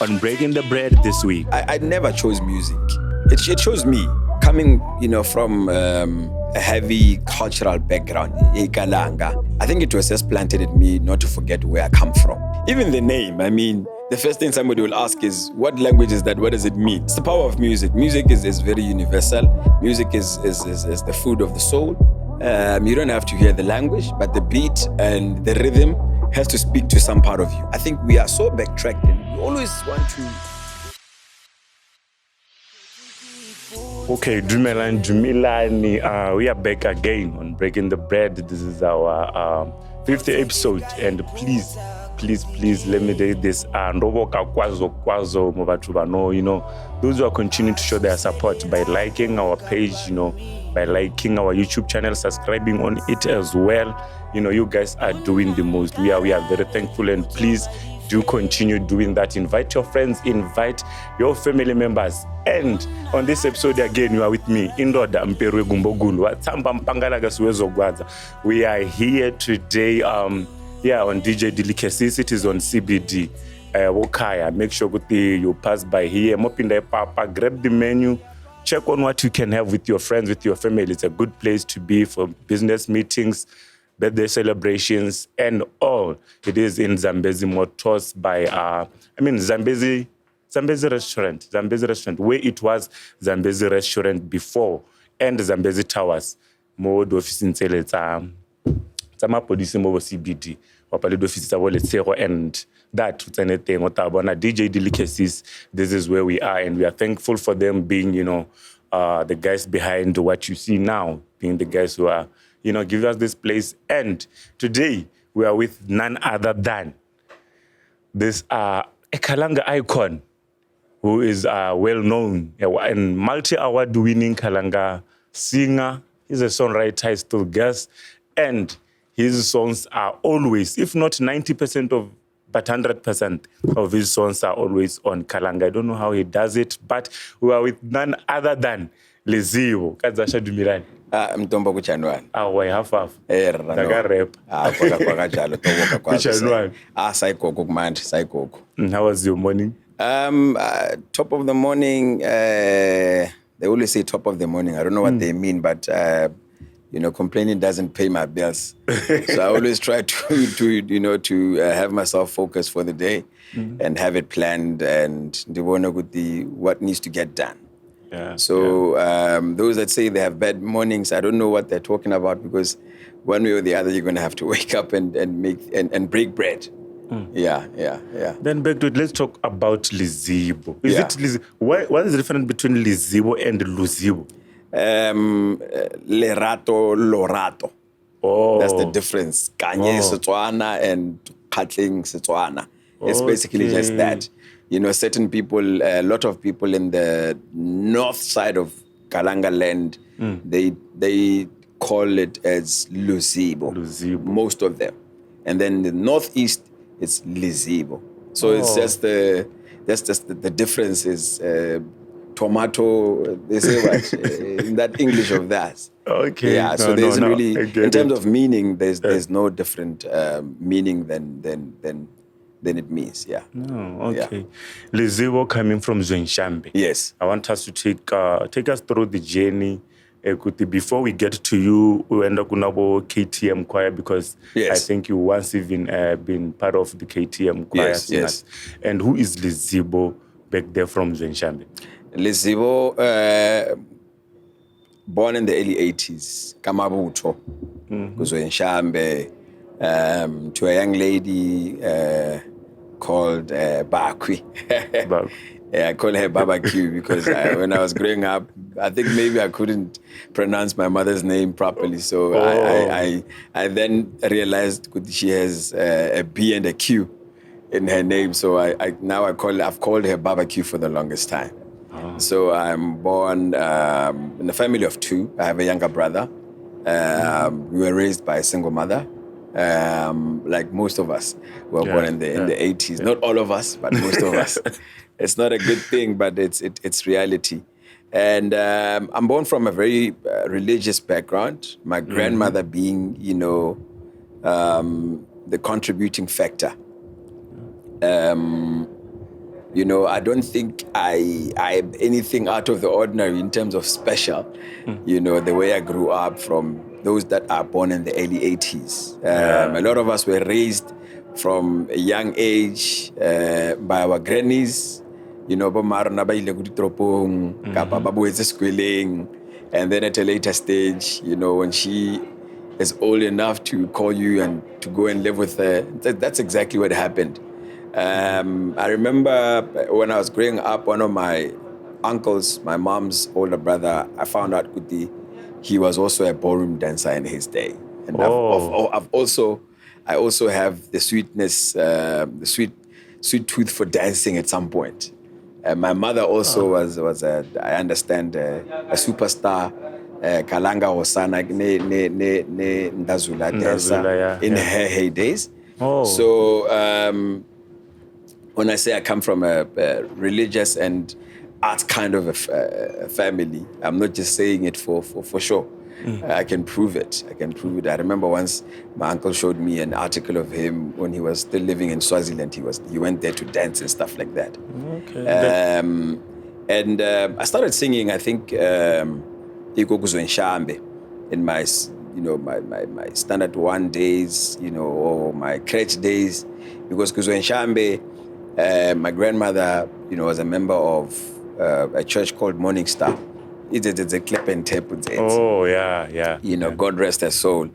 on Breaking the Bread this week. I never chose music. It chose me coming, from a heavy cultural background, Ikalanga. I think it was just planted in me not to forget where I come from. Even the name, the first thing somebody will ask is, what language is that? What does it mean? It's the power of music. Music is very universal. Music is the food of the soul. You don't have to hear the language, but the beat and the rhythm has to speak to some part of you. I think we are so backtracked and we always want to... Okay, Dumilani, we are back again on Breaking the Bread. This is our 50th episode, and please let me do this. Those who are continuing to show their support by liking our page, by liking our YouTube channel, subscribing on it as well. You guys are doing the most. We are very thankful, and please do continue doing that. Invite your friends, invite your family members. And on this episode again, you are with me, Indoda Mperwe Gumbogulu. We are here today on DJ Delicacies. It is on CBD. Wokaya. Make sure you pass by here. Mopinda Papa, grab the menu. Check on what you can have with your friends, with your family. It's a good place to be for business meetings, birthday celebrations, and all. It is in Zambezi Motors by, Zambezi Restaurant, where it was Zambezi Restaurant before, and Zambezi Towers. Mode office in Seleta, Samapodisimo CBD, Wapaledo office and that DJ Delicacies. This is where we are, and we are thankful for them being, the guys behind what you see now, being the guys who are, giving us this place. And today we are with none other than this Ikalanga icon, who is well-known and multi-award-winning Kalanga singer. He's a songwriter, he's still guest, and his songs are always, if not 90% but 100% of his songs are always on Kalanga. I don't know how he does it, but we are with none other than Lizibo. Kazasha Dumilani. Mtombo kuchanwan. Why half? Daga rap. Kwakajalo toboka kwa. Saikoko man, saikoko. How was your morning? Top of the morning, they always say top of the morning. I don't know what they mean, but complaining doesn't pay my bills. So I always try to have myself focused for the day and have it planned and what needs to get done. Yeah, so those that say they have bad mornings, I don't know what they're talking about, because one way or the other, you're going to have to wake up and make and break bread. Yeah. Then back to it, let's talk about Lizibo. Is it Lizibo? What is the difference between Lizibo and Luzibo? Lerato, Lorato. Oh. That's the difference. Kanye Setswana and Katling Setswana. It's basically just that. Certain people, a lot of people in the north side of Kalanga land, they call it as Lizibo. Most of them. And then the northeast, it's Lizibo. So it's just the difference is tomato, they say what? In that English of that. Okay. Yeah, so there isn't really, in terms of meaning, there's no different meaning than it means, yeah. Oh, okay. Yeah. Lizibo coming from Zwenshambe. Yes. I want us to take us through the journey. Before we get to you, we end up with KTM Choir, because I think you once even been part of the KTM Choir. Yes. And who is Lizibo back there from Zwenshambe? Lizibo, born in the early 80s, Kamabuto, Zwenshambe, to a young lady called Bakwi. Yeah, I call her Barbecue because when I was growing up, I think maybe I couldn't pronounce my mother's name properly. So I then realized she has a B and a Q in her name. So I've called her Barbecue for the longest time. Oh. So I'm born in a family of two. I have a younger brother. We were raised by a single mother. Like most of us were born in the 80s. Not all of us, but most of us. It's not a good thing, but it's reality. And I'm born from a very religious background. My grandmother being, the contributing factor. You know, I don't think I'm anything out of the ordinary in terms of special. You know, the way I grew up from those that are born in the early 80s. A lot of us were raised from a young age by our grannies. You know, and then at a later stage, you know, when she is old enough to call you and to go and live with her, that's exactly what happened. I remember when I was growing up, one of my uncles, my mom's older brother, I found out he was also a ballroom dancer in his day. And I also have the sweetness, the sweet tooth for dancing at some point. My mother also was I understand, a superstar. Ikalanga Hosana ne Ndazula dancer in her heydays. So when I say I come from a religious and art kind of a family, I'm not just saying it for sure. I can prove it. I remember once my uncle showed me an article of him when he was still living in Swaziland. He went there to dance and stuff like that. And I started singing, I think, Ikokuzo Nshambe in my, you know, my standard 1 days, you know, or my crèche days, because Kuzo Nshambe, my grandmother, you know, was a member of a church called Morning Star. It's a clip and tape with it. Oh, yeah. You know, God rest her soul.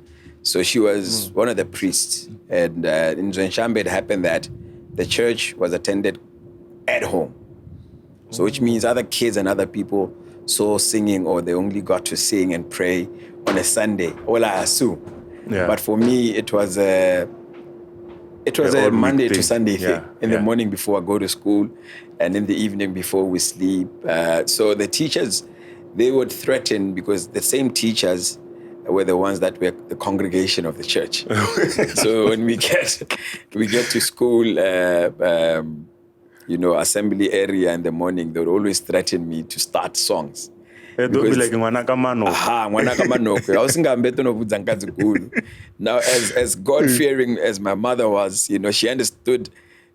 So she was one of the priests. And in Nshambe, it happened that the church was attended at home. So which means other kids and other people saw singing, or they only got to sing and pray on a Sunday. All I assume. Yeah. But for me, it was a Monday to Sunday thing. In the morning before I go to school, and in the evening before we sleep. So the teachers, they would threaten, because the same teachers were the ones that were the congregation of the church. So when we get to school, you know, assembly area in the morning, they would always threaten me to start songs. They'll be like, now, as God-fearing as my mother was, you know, she understood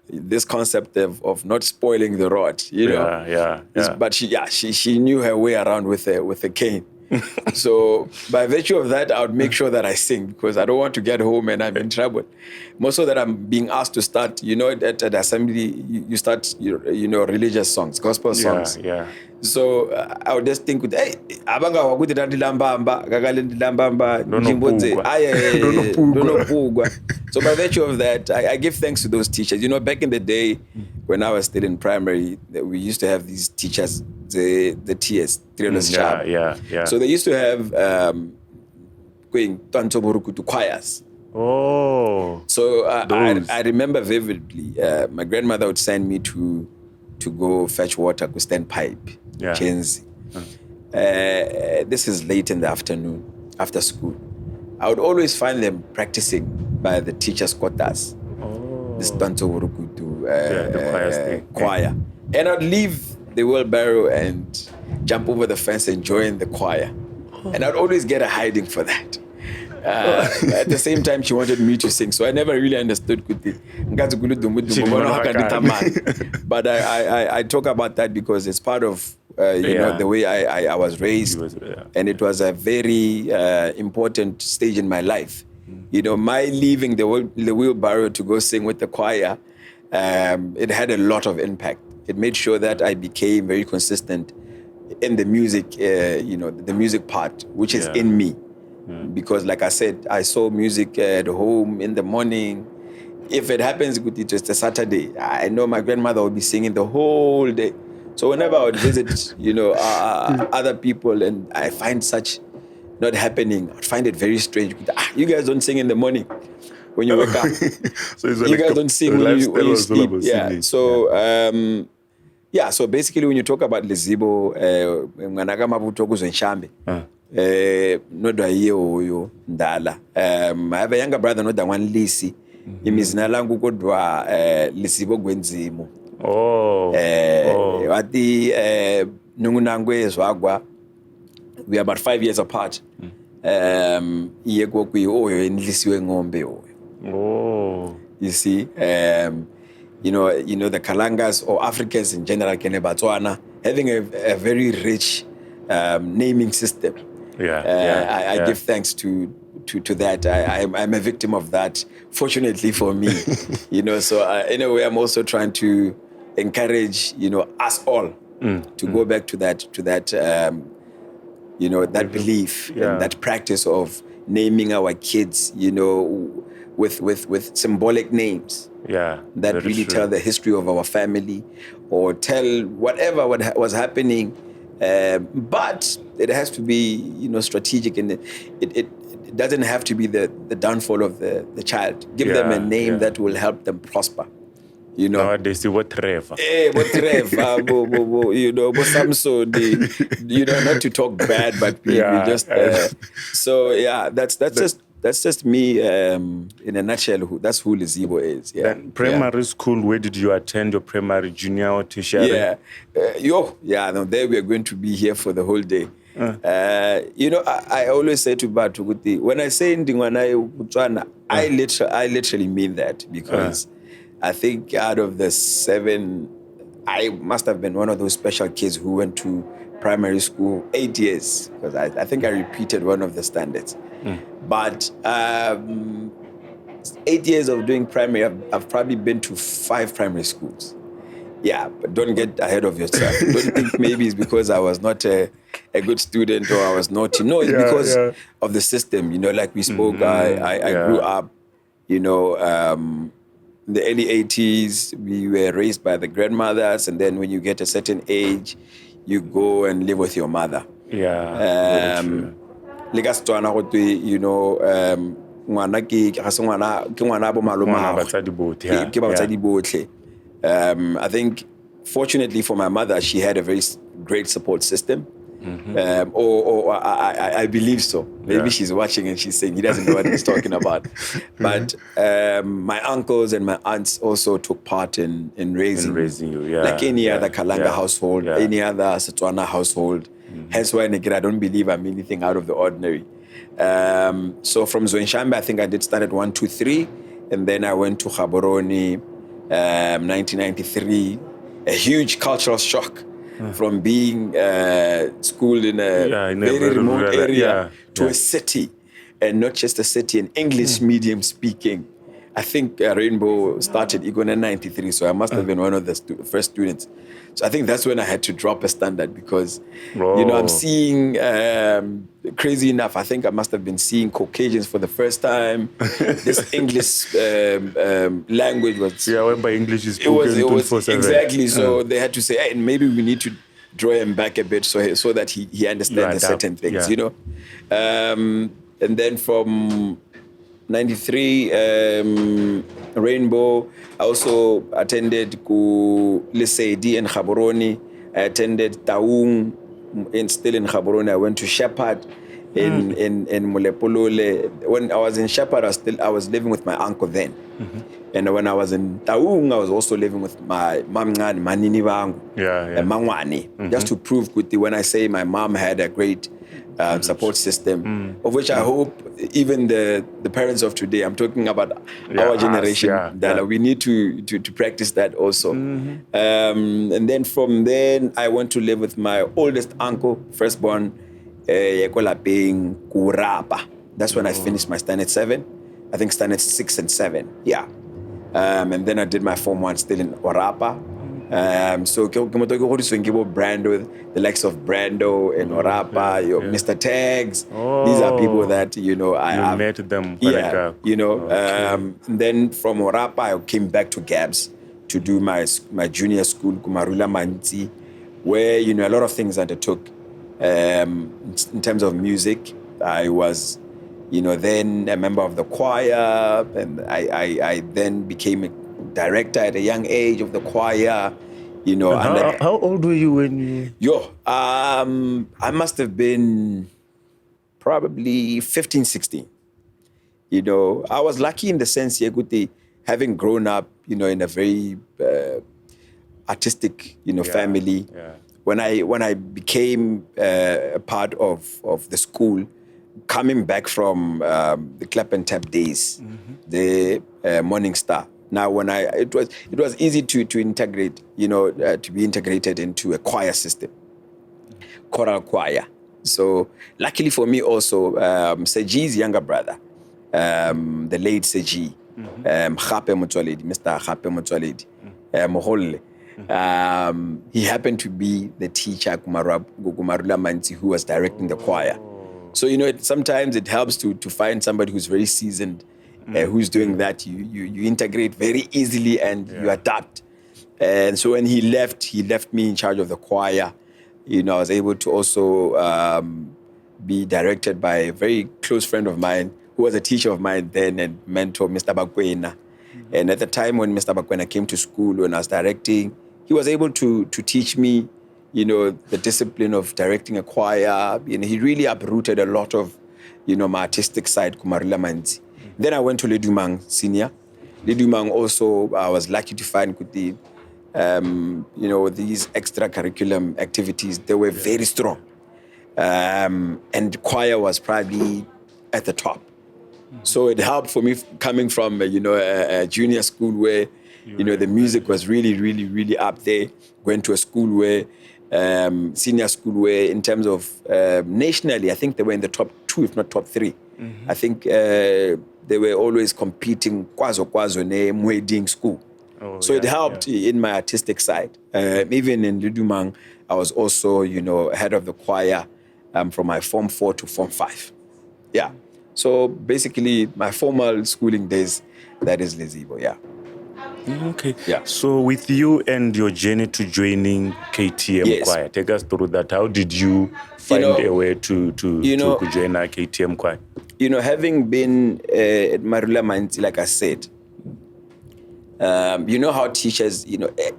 this concept of not spoiling the rod, you know. Yeah. But she knew her way around with a cane. So by virtue of that, I would make sure that I sing, because I don't want to get home and I'm in trouble. More so that I'm being asked to start, you know, at the assembly, you start, you know, religious songs, gospel songs. Yeah. So I would just think, hey, abanga wakuti ndilambamba, kakale ndilambamba, njimboze, So by virtue of that, I give thanks to those teachers. You know, back in the day, when I was still in primary, we used to have these teachers, the TS, Yeah. So they used to have going to choirs. So I remember vividly, my grandmother would send me to go fetch water, to stand pipe, Chenzi. This is late in the afternoon, after school. I would always find them practicing by the teacher's quarters. This Tanto Wurukutu choir. And I'd leave the wheelbarrow and jump over the fence and join the choir. And I'd always get a hiding for that. At the same time, she wanted me to sing, so I never really understood Kuti. But I talk about that because it's part of you know, the way I was raised, and it was a very important stage in my life. You know, my leaving the wheelbarrow to go sing with the choir, it had a lot of impact. It made sure that I became very consistent in the music, you know, the music part, which is in me. Because like I said, I saw music at home in the morning. If it happens, it's a Saturday, I know my grandmother would be singing the whole day. So whenever I would visit, you know, other people, and I find such not happening, I'd find it very strange. You guys don't sing in the morning when you wake up. So you guys don't sing when you sleep. Yeah. So so basically, when you talk about Lizibo, I have a younger brother, not the one Lisi. Imizina langu kodwa Lizibo Bw. Nungunangwe Zwagwa. We are about 5 years apart. You see, you know, the Kalangas or Africans in general, Kene Botswana, having a very rich naming system. I give thanks to that. I'm a victim of that, fortunately for me. You know, so in a way, I'm also trying to encourage, you know, us all to go back to that you know, that belief and that practice of naming our kids, you know, with symbolic names. That really tell the history of our family or tell whatever was happening. But it has to be, you know, strategic, and it doesn't have to be the downfall of the child. Give them a name that will help them prosper. You know, nowadays see what Trevor. You know, but Samson, you know, not to talk bad, but we just. So yeah, that's just me in a nutshell. That's who Lizibo is. Then primary school, where did you attend your primary, junior, or tertiary? No, there we are going to be here for the whole day. You know, I always say to Batu, when I say Ndingwana, I literally mean that, because I think out of the 7, I must have been one of those special kids who went to primary school 8 years, because I think I repeated one of the standards. But 8 years of doing primary, I've probably been to 5 primary schools. Yeah, but don't get ahead of yourself. Don't think maybe it's because I was not a good student or I was naughty. No, it's because of the system. You know, like we spoke, I grew up, you know, in the early 80s, we were raised by the grandmothers, and then when you get a certain age, you go and live with your mother. You know, ngwana ke ngwana bo maloma. I think, fortunately for my mother, she had a very great support system. I believe so. Maybe she's watching and she's saying he doesn't know what he's talking about. But my uncles and my aunts also took part in raising you. Like any other Kalanga household, any other Setswana household. Hence why I don't believe I'm anything out of the ordinary. So from Zoenshambe, I think I did start at 1, 2, 3, and then I went to Gaborone, 1993. A huge cultural shock. From being schooled in a very remote area to a city, and not just a city, an English medium speaking. I think Rainbow started Igona in 93, so I must have been one of the first students. So I think that's when I had to drop a standard, because, you know, I'm seeing, crazy enough, I think I must have been seeing Caucasians for the first time. This English language was... whereby English is spoken. It was exactly, so they had to say, hey, maybe we need to draw him back a bit so that he understands certain things, you know. And then from 93, Rainbow. I also attended Liseidi in Gaborone. I attended Taung, still in Gaborone. I went to Shepherd in Molepolole. When I was in Shepherd, I was living with my uncle then. And when I was in Taung, I was also living with my mom, Manini Bangu, and Mangwani. Just to prove, when I say my mom had a great support system, of which I hope even the parents of today, I'm talking about our generation, that we need to practice that also. And then from then, I went to live with my oldest uncle, firstborn, being Kurapa. That's when I finished my standard 7. I think standard 6 and 7. And then I did my Form 1 still in Orapa. So Brando, the likes of Brando and Orapa, Mr. Tags. These are people that, you know, I met them. You know. And then from Orapa, I came back to Gabs to do my junior school, Kumarula Manti, where, you know, a lot of things undertook. In terms of music, I was, you know, then a member of the choir, and I then became a director at a young age of the choir, you know. How old were you when you... I must have been probably 15, 16. You know, I was lucky in the sense, having grown up, you know, in a very artistic, you know, family. When I became a part of the school, coming back from the Clap and Tap days, the Morning Star, Now, it was easy to integrate, to be integrated into a choir system, choral choir. So luckily for me also, Seji's younger brother, the late Seji, Kgape Motsoaledi, Mr. Kgape Motsoaledi, Moholle, he happened to be the teacher, Gumarula Manzi, who was directing the choir. So, sometimes it helps to find somebody who's very seasoned, who's doing that. You integrate very easily and you adapt. And so when he left me in charge of the choir. I was able to also be directed by a very close friend of mine who was a teacher of mine then and mentor, Mr. Bakwena. And at the time when Mr. Bakwena came to school, when I was directing, he was able to teach me, the discipline of directing a choir. He really uprooted a lot of, my artistic side, Kumarula Manzi. Then I went to Ledumang Senior. Ledumang also, I was lucky to find Kuti. These extracurricular activities, they were very strong. And choir was probably at the top. So it helped for me coming from, a junior school where, the music was really, really, really up there. Went to a school where, senior school where in terms of nationally, I think they were in the top 2, if not top 3. I think they were always competing, kwazo ne Mweding school. So it helped in my artistic side. Even in Ledumang, I was also, head of the choir from my Form 4 to Form 5. Yeah. So basically, my formal schooling days, that is Lizibo, yeah. Okay. Yeah. So with you and your journey to joining KTM Choir, take us through that. How did you find a way to join a KTM Choir? Having been at Marula Manzi, like I said, how teachers,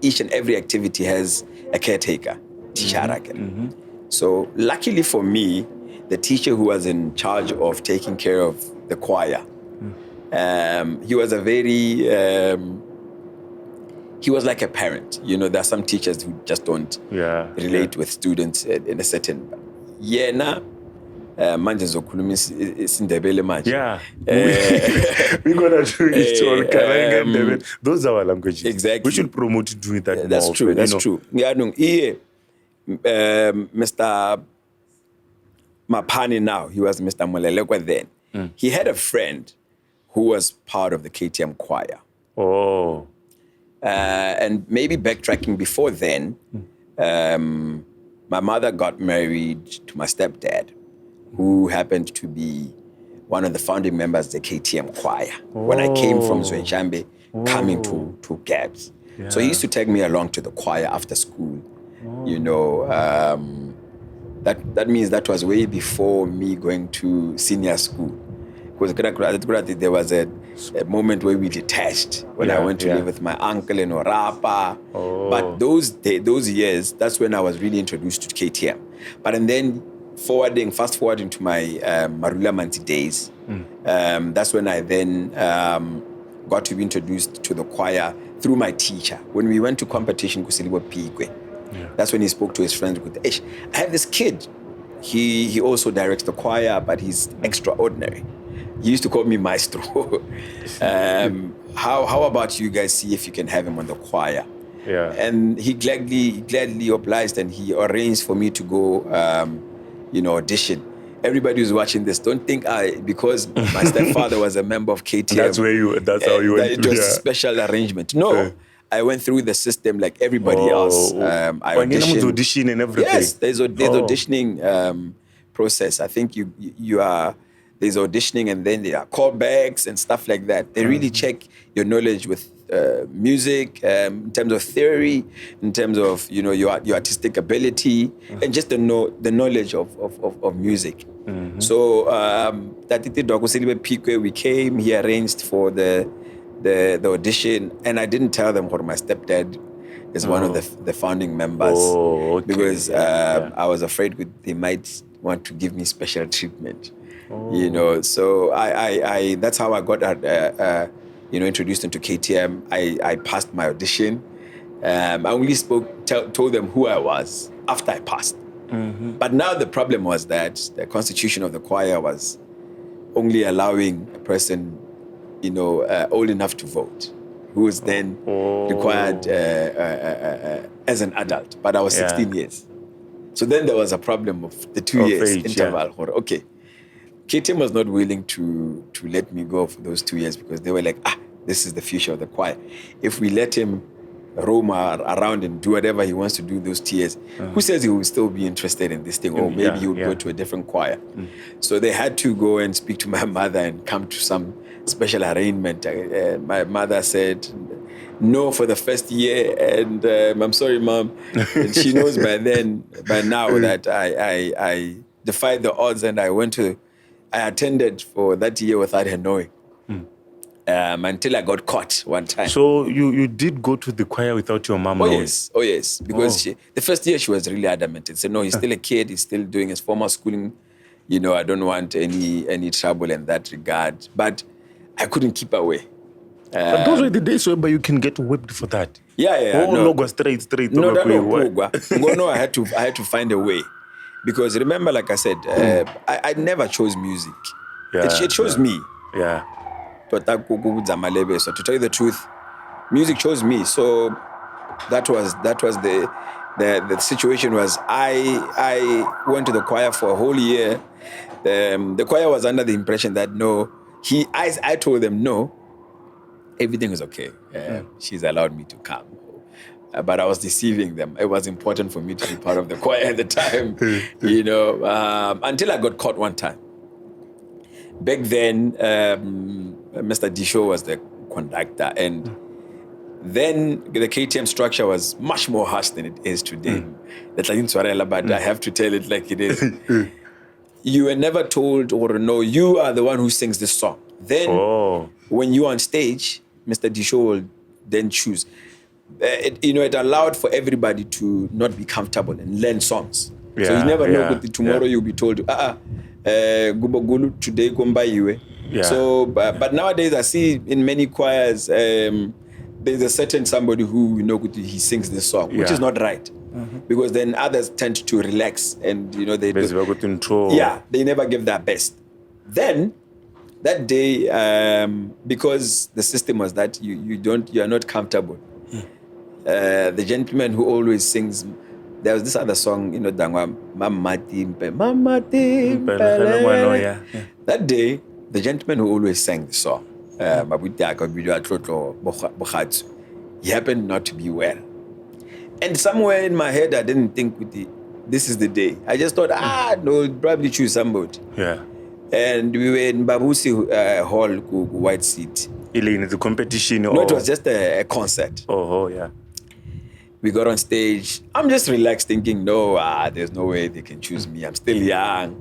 each and every activity has a caretaker, teacher. So luckily for me, the teacher who was in charge of taking care of the choir, he was a very, he was like a parent. There are some teachers who just don't relate with students in a certain, manje zokhuluma isindebele manje. Yeah. We're going to do it all. Ikalanga and Ndebele. Those are our languages. Exactly. We should promote doing that more. That's true. That's true. Mr. Mapani now, he was Mr. Molelekwa then. He had a friend who was part of the KTM Choir. Oh. And maybe backtracking before then, my mother got married to my stepdad, who happened to be one of the founding members of the KTM Choir. When I came from Zwenchambe, coming to Gabs. Yeah. So he used to take me along to the choir after school. That means that was way before me going to senior school. Because there was a moment where we detached when I went to live with my uncle in Orapa. But those years, that's when I was really introduced to KTM. But and then fast forwarding to my Marula Manzi days, that's when I then got to be introduced to the choir through my teacher. When we went to competition, Lizibo Bw, that's when he spoke to his friends. I have this kid. He also directs the choir, but he's extraordinary. He used to call me Maestro. How about you guys see if you can have him on the choir? Yeah. And he gladly obliged, and he arranged for me to go, audition. Everybody who's watching this, don't think because my stepfather was a member of KTM. That's how you went. It was a special arrangement. No. I went through the system like everybody else. I auditioned. Audition and everything. Yes, there's auditioning process. I think there's auditioning, and then there are callbacks and stuff like that. They really check your knowledge with music, in terms of theory, in terms of your artistic ability, and just the knowledge of music. So we came. He arranged for the audition, and I didn't tell them what my stepdad is one of the founding members, because I was afraid they might want to give me special treatment. So I that's how I got introduced into KTM. I passed my audition. I only told them who I was after I passed. But now the problem was that the constitution of the choir was only allowing a person old enough to vote. who was then required as an adult. But I was 16 years. So then there was a problem of the 2 years interval. Okay. KTM was not willing to let me go for those 2 years because they were like, this is the future of the choir. If we let him roam around and do whatever he wants to do those 2 years, who says he will still be interested in this thing? Or maybe he would go to a different choir. So they had to go and speak to my mother and come to some special arrangement. My mother said no for the first year, and I'm sorry, Mom. And she knows by now that I defied the odds and I attended for that year without her knowing. Until I got caught one time. So you did go to the choir without your mom knowing? Oh yes. Because the first year she was really adamant and said, no, he's still a kid, he's still doing his formal schooling. You know, I don't want any trouble in that regard. But I couldn't keep away. But those were the days where you can get whipped for that. Yeah. No, go straight. No, I had to find a way. Because remember, like I said, I never chose music. It chose me. Yeah. So to tell you the truth, music chose me. So that was the situation. Was I went to the choir for a whole year. The choir was under the impression that I told them no, everything is okay. She's allowed me to come. But I was deceiving them. It was important for me to be part of the choir at the time, until I got caught one time. Back then, Mr. Disho was the conductor, and then the KTM structure was much more harsh than it is today. But I have to tell it like it is. You were never told, or no, you are the one who sings this song. Then, when you're on stage, Mr. Disho will then choose. It allowed for everybody to not be comfortable and learn songs. So you never know, but tomorrow you'll be told, Gubogulu, today Gomba. So, but nowadays I see in many choirs, there's a certain somebody who, he sings this song, which is not right. Because then others tend to relax and, they never give their best. Then, that day, because the system was that you are not comfortable. The gentleman who always sings, there was this other song, Dangwa, Mama Timpe. That day, the gentleman who always sang the song, he happened not to be well. And somewhere in my head, I didn't think this is the day. I just thought, no, probably choose somebody. Yeah. And we were in Babusi Hall, White Seat. It's a competition? No, it was just a concert. Oh, yeah. We got on stage. I'm just relaxed thinking, no, there's no way they can choose me. I'm still young.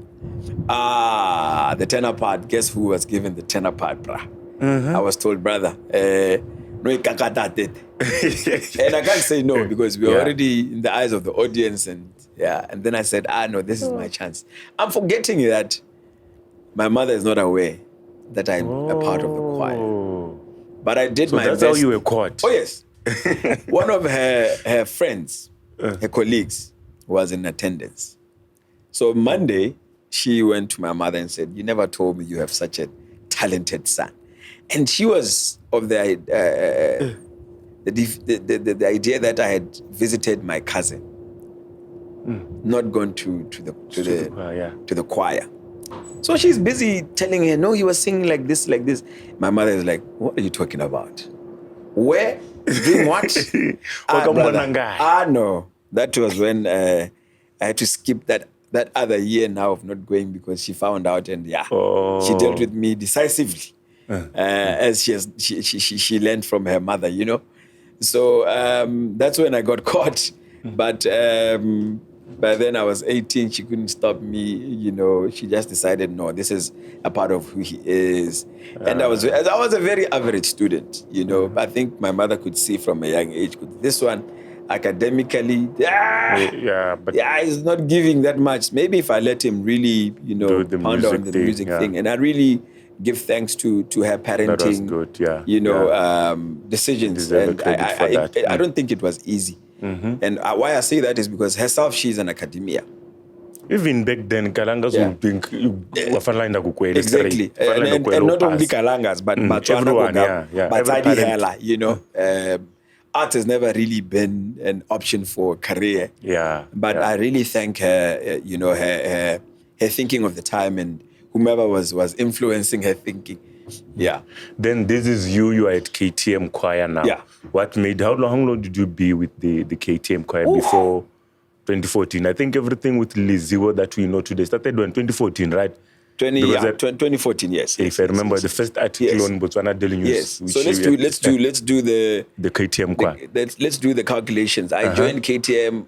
The tenor part, guess who was given the tenor part, brah? I was told, brother, no, and I can't say no because we were already in the eyes of the audience. And then I said, no, this is my chance. I'm forgetting that my mother is not aware that I'm a part of the choir. But I did my best. That's how you were caught? Oh, yes. One of her friends, her colleagues, was in attendance. So Monday, she went to my mother and said, you never told me you have such a talented son. And she was of the idea that I had visited my cousin, not gone to the choir. So she's busy telling her, no, he was singing like this. My mother is like, what are you talking about? Where? Doing what? No. That was when I had to skip that other year now of not going because she found out and she dealt with me decisively as she learned from her mother, So that's when I got caught. But by then I was 18, she couldn't stop me, she just decided, no, this is a part of who he is. And I was a very average student, I think my mother could see from a young age, this one academically, he's not giving that much. Maybe if I let him really, pound on the music thing, and I really give thanks to her parenting, that was good, decisions. And I don't think it was easy. And why I say that is because herself, she's an academia. Even back then, Kalangas would think exactly, and not only Kalangas, but everyone, but you know, art has never really been an option for a career. But I really thank her, you know, her thinking of the time and whomever was influencing her thinking. Yeah. Then this is you are at KTM Choir now. Yeah. What made, how long did you be with the KTM Choir before 2014? I think everything with Lizibo that we know today started in 2014, right? 2014, yes. If I remember the first article on Botswana Daily News. Yes. So let's do the KTM Choir. Let's do the calculations. I joined KTM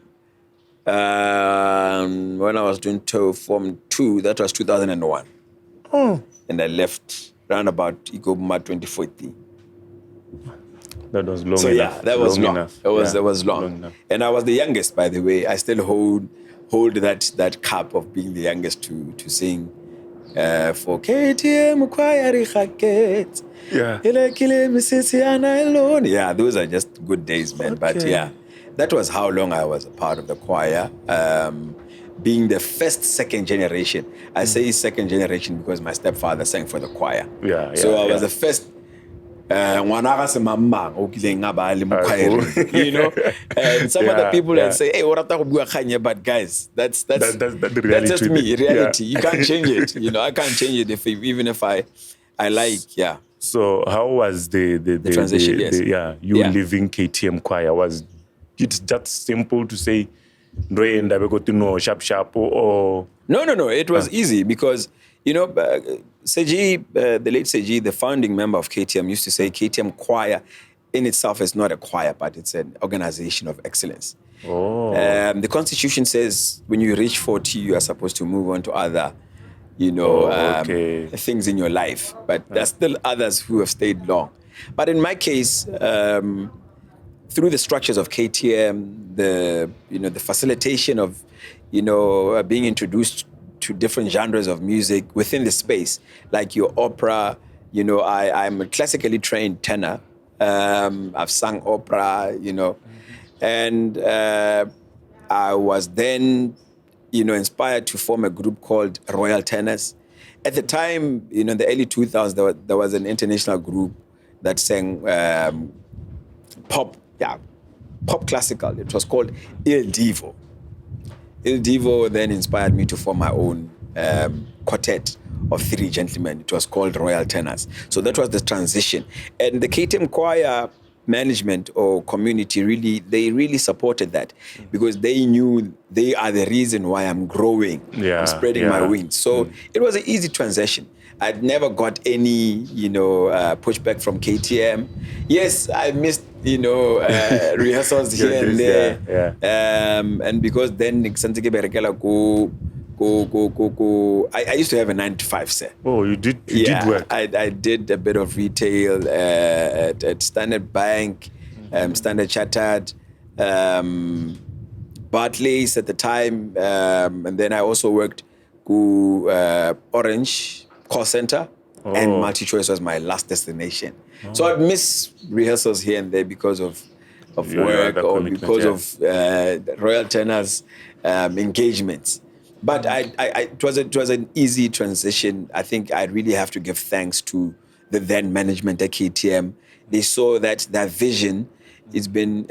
when I was doing Form 2. That was 2001. Oh. And I left around about Igobuma 2014. That was long enough. So yeah, that was long. Enough. That was long. And I was the youngest, by the way. I still hold that cup of being the youngest to sing for KTM Choir. Yeah, those are just good days, man. Okay. But yeah, that was how long I was a part of the choir. Being the second generation. I say second generation because my stepfather sang for the choir. So I was the first. You know, and some other people that say, hey, but guys, that's reality. That's just me, reality. You can't change it. You know, I can't change it even if I like, yeah. So how was the transition? Leaving KTM Choir? Was it just simple to say, sharp or? No. It was easy because, you know, Seji, the late Seji, the founding member of KTM, used to say KTM Choir in itself is not a choir, but it's an organization of excellence. The Constitution says when you reach 40, you are supposed to move on to other, you know, things in your life. But there's still others who have stayed long. But in my case, through the structures of KTM, the facilitation of, being introduced to different genres of music within the space, like your opera. I'm a classically trained tenor. I've sung opera, and I was then, inspired to form a group called Royal Tenors. At the time, in the early 2000s, there was an international group that sang pop classical. It was called Il Divo. Il Divo then inspired me to form my own quartet of 3 gentlemen. It was called Royal Tenors. So that was the transition. And the KTM Choir management or community they really supported that because they knew they are the reason why I'm growing. I'm spreading my wings. So it was an easy transition. I'd never got any, pushback from KTM. Yes, I missed, rehearsals here and there. And because then I used to have a 9-to-5, sir. Oh, you did? You did work? I did a bit of retail at Standard Bank, Standard Chartered, Barclays at the time, and then I also worked with Orange Call Center, and MultiChoice was my last destination. So I'd miss rehearsals here and there because of work or because of Royal Tenors engagements. But it was an easy transition. I think I really have to give thanks to the then management at KTM. They saw that vision has been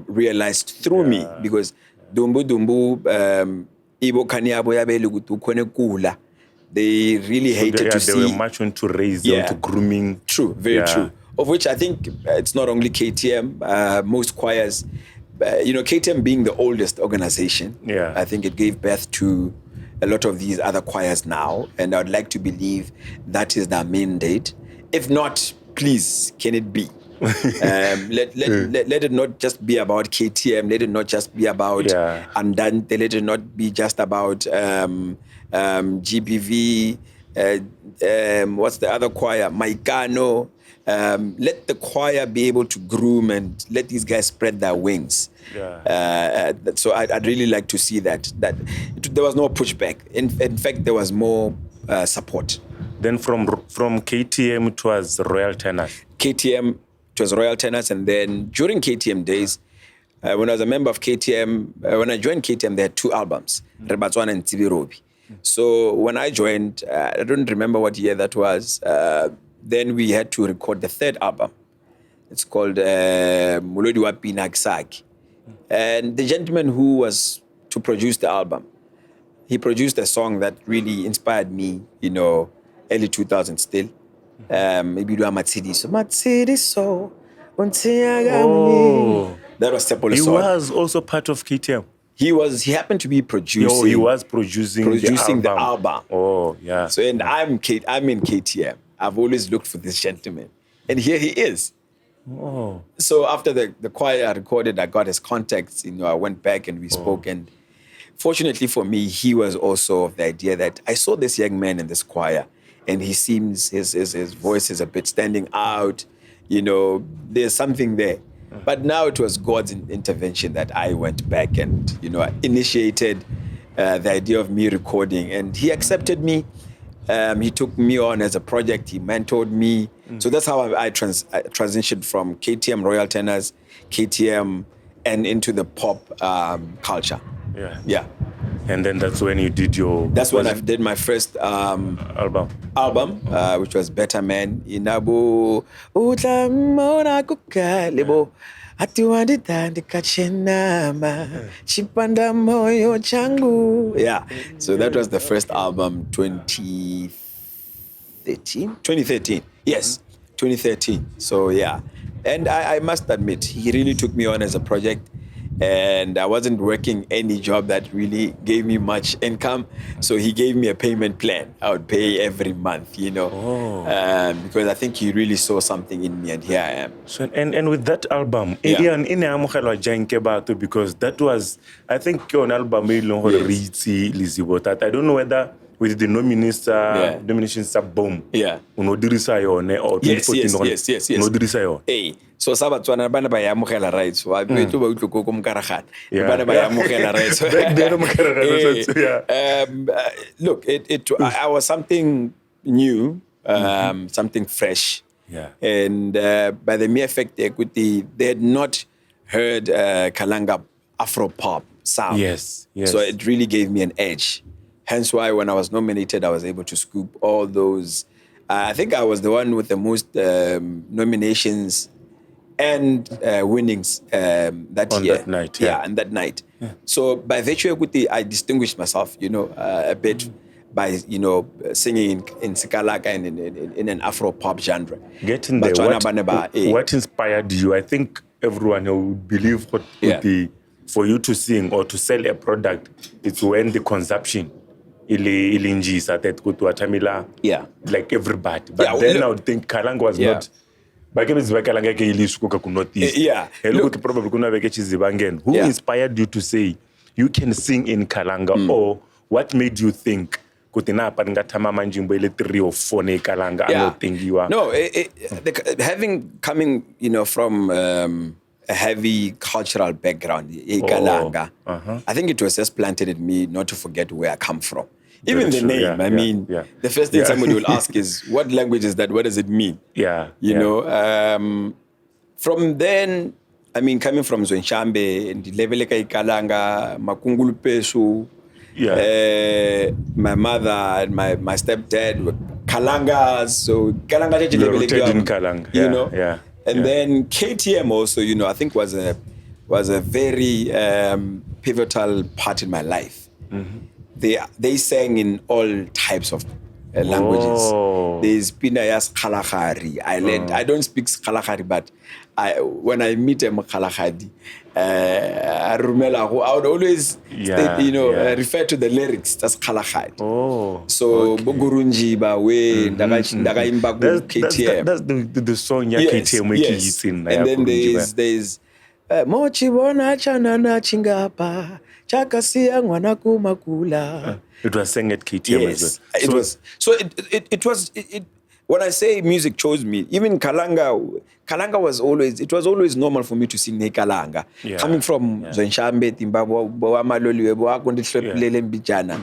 realized through me because Dumbu Ibo Kaniabo Yabelugutu Kula. They really hated to see. They were much into raising, to grooming. True, very true. Of which I think it's not only KTM, most choirs. KTM being the oldest organization, I think it gave birth to a lot of these other choirs now, and I would like to believe that is their mandate. If not, please, can it be? Let it not just be about KTM. Let it not just be about Andante. Let it not be just about GBV. What's the other choir? Maikano. Let the choir be able to groom and let these guys spread their wings. So I'd really like to see that there was no pushback. In fact, there was more support. Then from KTM it was Royal Tenors. KTM, it was Royal Tenors, and then during KTM days, when I was a member of KTM, when I joined KTM, they had 2 albums, Rebatswana and Tsibirobi. So when I joined, I don't remember what year that was. Then we had to record the 3rd album. It's called Mulodi wa Pina Ksaki. And the gentleman who was to produce the album, he produced a song that really inspired me, early 2000s still. Maybe do a Matsidiso. Matsidiso. That was Sepolo He song. was also part of KTM. He happened to be producing. He was producing the album. Oh, yeah. So, and I'm in KTM. I've always looked for this gentleman. And here he is. Oh. So after the choir recorded, I got his contacts. I went back and we spoke. And fortunately for me, he was also of the idea that I saw this young man in this choir, and he seems his voice is a bit standing out. There's something there. But now it was God's intervention that I went back and initiated the idea of me recording, and he accepted me. He took me on as a project. He mentored me. So that's how I transitioned from KTM Royal Tenors, KTM, and into the pop culture. Yeah. And then that's when you did your... That's when I did my first album, which was Better Man. Inabu utamona kukalebo atiwanditandi kachenama chipanda moyo changu. Yeah. So that was the first album, 2013. Yes, 2013. So yeah. And I must admit, he really took me on as a project. And I wasn't working any job that really gave me much income. So he gave me a payment plan. I would pay every month, because I think he really saw something in me, and here I am. So, and with that album, because that was, I think, an album Lizibo. I don't know whether with the nominations boom. Yeah. Yes. Hey. So Sabatswana bana ba ya amogela rights wa betlo ba utlwe go mokaragana bana ba ya amogela rights. Look, I was something new, something fresh. Yeah. And by the mere fact they had not heard Ikalanga Afro pop sound. Yes. So it really gave me an edge. Hence why when I was nominated, I was able to scoop all those. I think I was the one with the most nominations and winnings that year. That night, on that night. Yeah. So by virtue of it, I distinguished myself, a bit by, singing in Ikalanga and in an Afro pop genre. Getting there, what inspired you? I think everyone would believe for you to sing or to sell a product, it's when the consumption like everybody. But then I would think Ikalanga was not. Who inspired you to say you can sing in Ikalanga, or what made you think coming from a heavy cultural background, Ikalanga, I think it was just planted in me not to forget where I come from. Even the name, the first thing somebody will ask is, what language is that? What does it mean? From then, coming from Zonshambe, and Leveleka Ikalanga, Makungulu Pesu, my mother and my stepdad were Kalangas, so Kalanga And then KTM also, I think was a very pivotal part in my life. They sang in all types of languages. There's Pinayas Kalahari. I don't speak Kalahari, but when I meet a Kalahari, I would always refer to the lyrics as Kalahari. So Bogurunji Bawe, Ndagaimbagu KTM. That's the song KTM yes. And then there's Mochibona Chanana Chingapa. Chakasia ngwanaku makula. It was sang at KTM. Yes, it was. So it was. When I say music chose me, even Ikalanga was always. It was always normal for me to sing Ikalanga. Coming from Zonshambe, Timbabo, Boamaloli, Boakundi Lele Mbijana.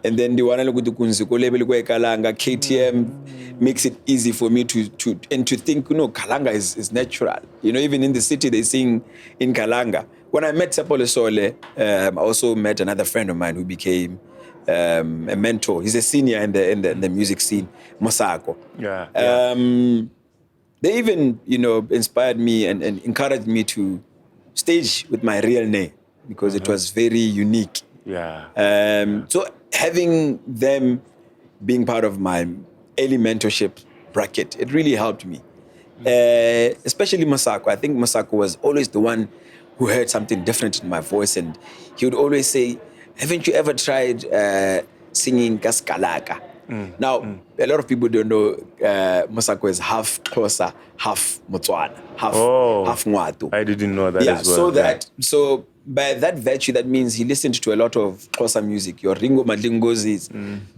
And then the one Kunzi Kolebele Ikalanga, KTM makes it easy for me to think, Ikalanga is natural. Even in the city they sing in Ikalanga. when I met Tshepo Lesole, I also met another friend of mine who became a mentor. He's a senior in the music scene, Mosako. They even, inspired me and encouraged me to stage with my real name because it was very unique. So having them being part of my early mentorship bracket, it really helped me. Especially Masako. I think Masako was always the one who heard something different in my voice, and he would always say, haven't you ever tried singing Kaskalaka? Now, a lot of people don't know Masako is half Xhosa, half Motswana, half Ngwatu. I didn't know that as well. So by that virtue, that means he listened to a lot of Xhosa music, your Ringo Madlingozis.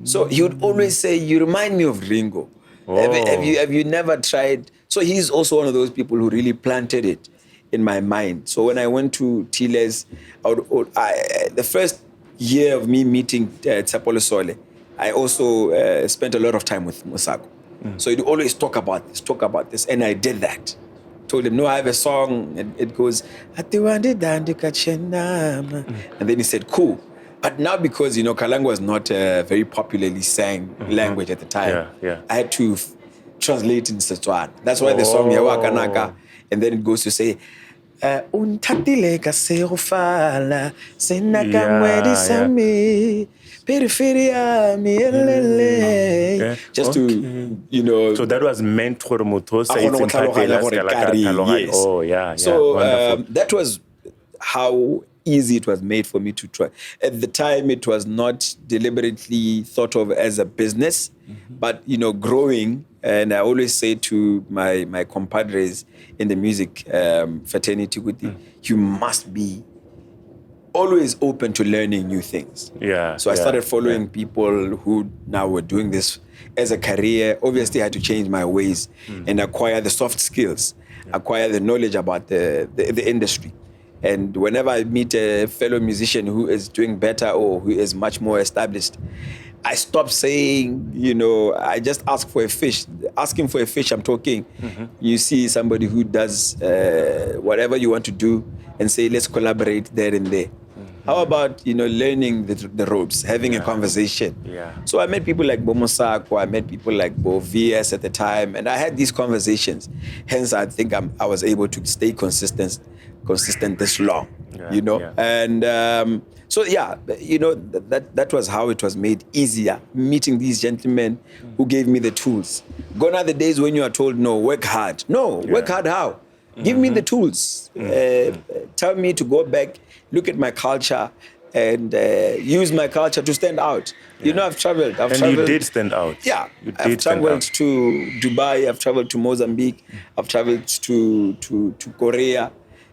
So he would always say, you remind me of Ringo. Have you never tried? So he's also one of those people who really planted it in my mind. So when I went to Tiles, the first year of me meeting Tshepo Lesole, I also spent a lot of time with Masako. So he'd always talk about this, and I did that. Told him, no, I have a song, and it goes, and then he said, cool. But now because, Kalanga was not a very popularly sang language at the time, I had to translate in Setswana. That's why the song Yawa Kanaka, and then it goes to say, Untatile kaseofala senaka sami periferia mielele. Just to, So that was meant for Motosa. Yes. So that was how easy it was made for me to try. At the time, it was not deliberately thought of as a business, but, growing. And I always say to my compadres in the music fraternity, you must be always open to learning new things. So I started following people who now were doing this as a career. Obviously, I had to change my ways and acquire the soft skills, acquire the knowledge about the industry. And whenever I meet a fellow musician who is doing better or who is much more established, I stop saying, I just ask for a fish. Asking for a fish, I'm talking. You see somebody who does whatever you want to do and say, let's collaborate there and there. How about, learning the ropes, having a conversation? So I met people like Bomosako, I met people like Bo VS at the time, and I had these conversations. Hence, I think I was able to stay consistent this long, And so, that was how it was made easier, meeting these gentlemen who gave me the tools. Gone are the days when you are told, no, work hard. No, work hard how? Give me the tools. Tell me to go back, look at my culture, and use my culture to stand out. I've traveled. You did stand out. Yeah. I've traveled to Dubai, I've traveled to Mozambique, I've traveled to Korea.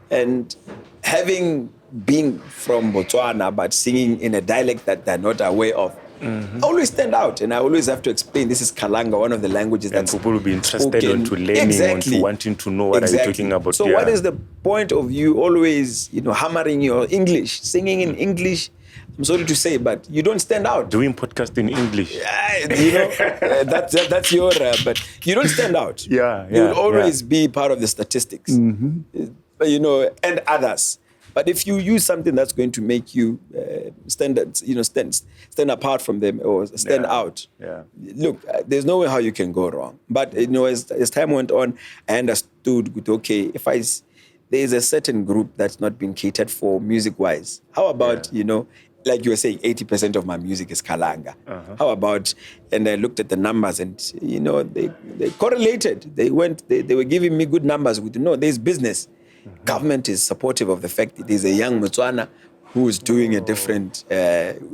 And having been from Botswana, but singing in a dialect that they're not aware of, I always stand out, and I always have to explain this is Kalanga, one of the languages that people will be interested into learning, into wanting to know what are you talking about. So what is the point of you always, hammering your English, singing in English? I'm sorry to say, but you don't stand out. Doing podcast in English. That's your, but you don't stand out. You'll always be part of the statistics, and others. But if you use something that's going to make you stand apart from them or stand out, look, there's no way how you can go wrong. But as time went on, I understood, okay, there's a certain group that's not being catered for music-wise. How about, like you were saying, 80% of my music is Kalanga. How about, and I looked at the numbers and, they correlated. They were giving me good numbers with, there's business. Government is supportive of the fact that there's a young Motswana who is doing a different,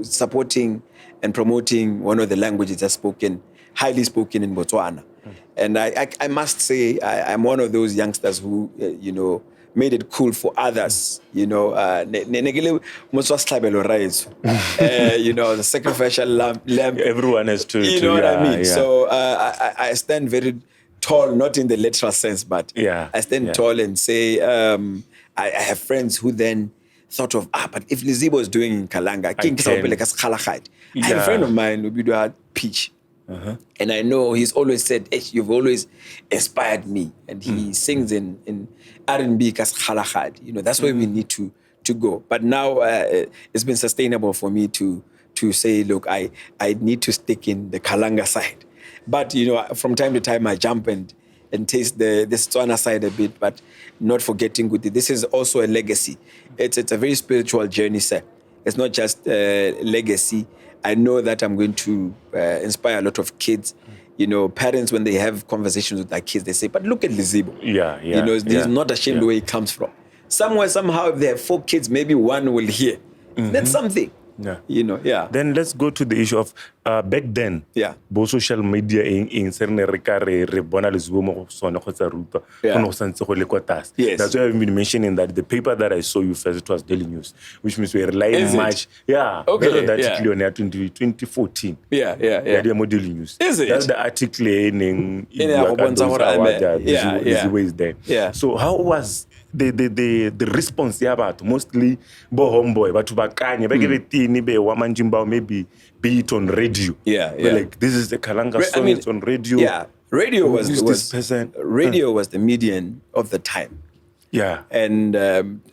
supporting and promoting one of the languages that's highly spoken in Botswana. And I must say, I'm one of those youngsters who, made it cool for others, the sacrificial lamb. Everyone has to. You know what I mean? So I stand very tall, not in the literal sense, but I stand tall and say, I have friends who then thought of, but if Lizibo is doing in Kalanga, I have a friend of mine, Ubidu Peach. And I know he's always said, you've always inspired me. And he sings in R&B, that's why we need to to go. But now it's been sustainable for me to say, look, I need to stick in the Kalanga side. But, from time to time, I jump and taste the Setswana side a bit, but not forgetting Guti. This is also a legacy. It's a very spiritual journey, sir. It's not just legacy. I know that I'm going to inspire a lot of kids. Parents, when they have conversations with their kids, they say, but look at Lizibo. Yeah. He's not ashamed where he comes from. Somewhere, somehow, if they have 4 kids, maybe one will hear. That's something. Yeah. Then let's go to the issue of back then. Yeah. Both social media in certain re bona Lizibo mo go sona go tsa rupa go no santse go le kwa tlase. Yes. That's why I've been mentioning that the paper that I saw you first, it was Daily News, which means we relying much. Yeah. Okay. That article on 2014. Yeah. The Daily News. Is it? That's the article in Yeah. Lizibo is there. Yeah. So how was the response about mostly bo homeboy batho ba kanye ba ke betini be wa manjimbao maybe be it on radio. Yeah. Like this is the Kalanga song, it's on radio. Yeah. Radio was the medium of the time. Yeah. And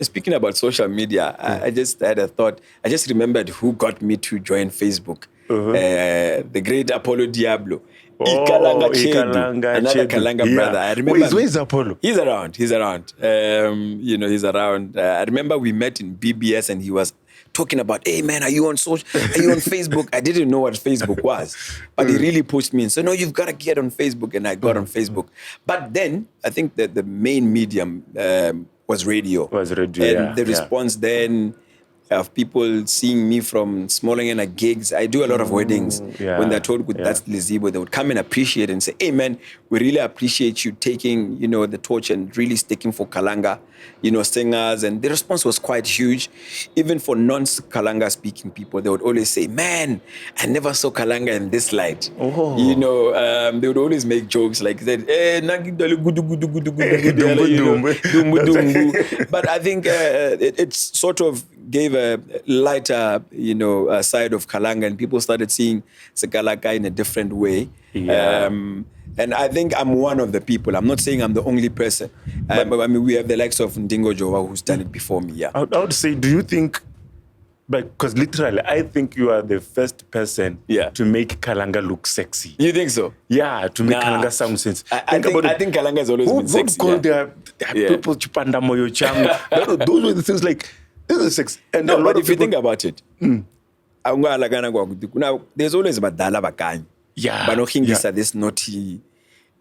speaking about social media, I just had a thought. I just remembered who got me to join Facebook. The great Apollo Diablo. Ikalanga, another Kalanga brother. I remember. Where's Apollo? He's around. He's around. He's around. I remember we met in BBS and he was talking about, hey man, are you on Facebook? I didn't know what Facebook was, but he really pushed me and said, no, you've got to get on Facebook. And I got on Facebook. But then I think that the main medium was radio. And the response then of people seeing me from Smallingen gigs. I do a lot of weddings. When they're told that's Lizibo, they would come and appreciate and say, hey man, we really appreciate you taking, the torch and really sticking for Kalanga, singers. And the response was quite huge. Even for non-Kalanga speaking people, they would always say, man, I never saw Kalanga in this light. They would always make jokes like that. But I think it's sort of gave a lighter, side of Kalanga, and people started seeing Sekalaka in a different way. And I think I'm one of the people. I'm not saying I'm the only person. But I mean, we have the likes of Ndingo Jowa who's done it before me. Yeah. I would say, do you think, because literally, I think you are the first person to make Kalanga look sexy. You think so? Yeah, to make Kalanga sound sense. I think Kalanga has always been sexy. Who called their people Chupanda Moyo Chang? Those were the things like, this is sex. And no, but if you think about it, now there's always badala bakany. Yeah. But no hingisa this naughty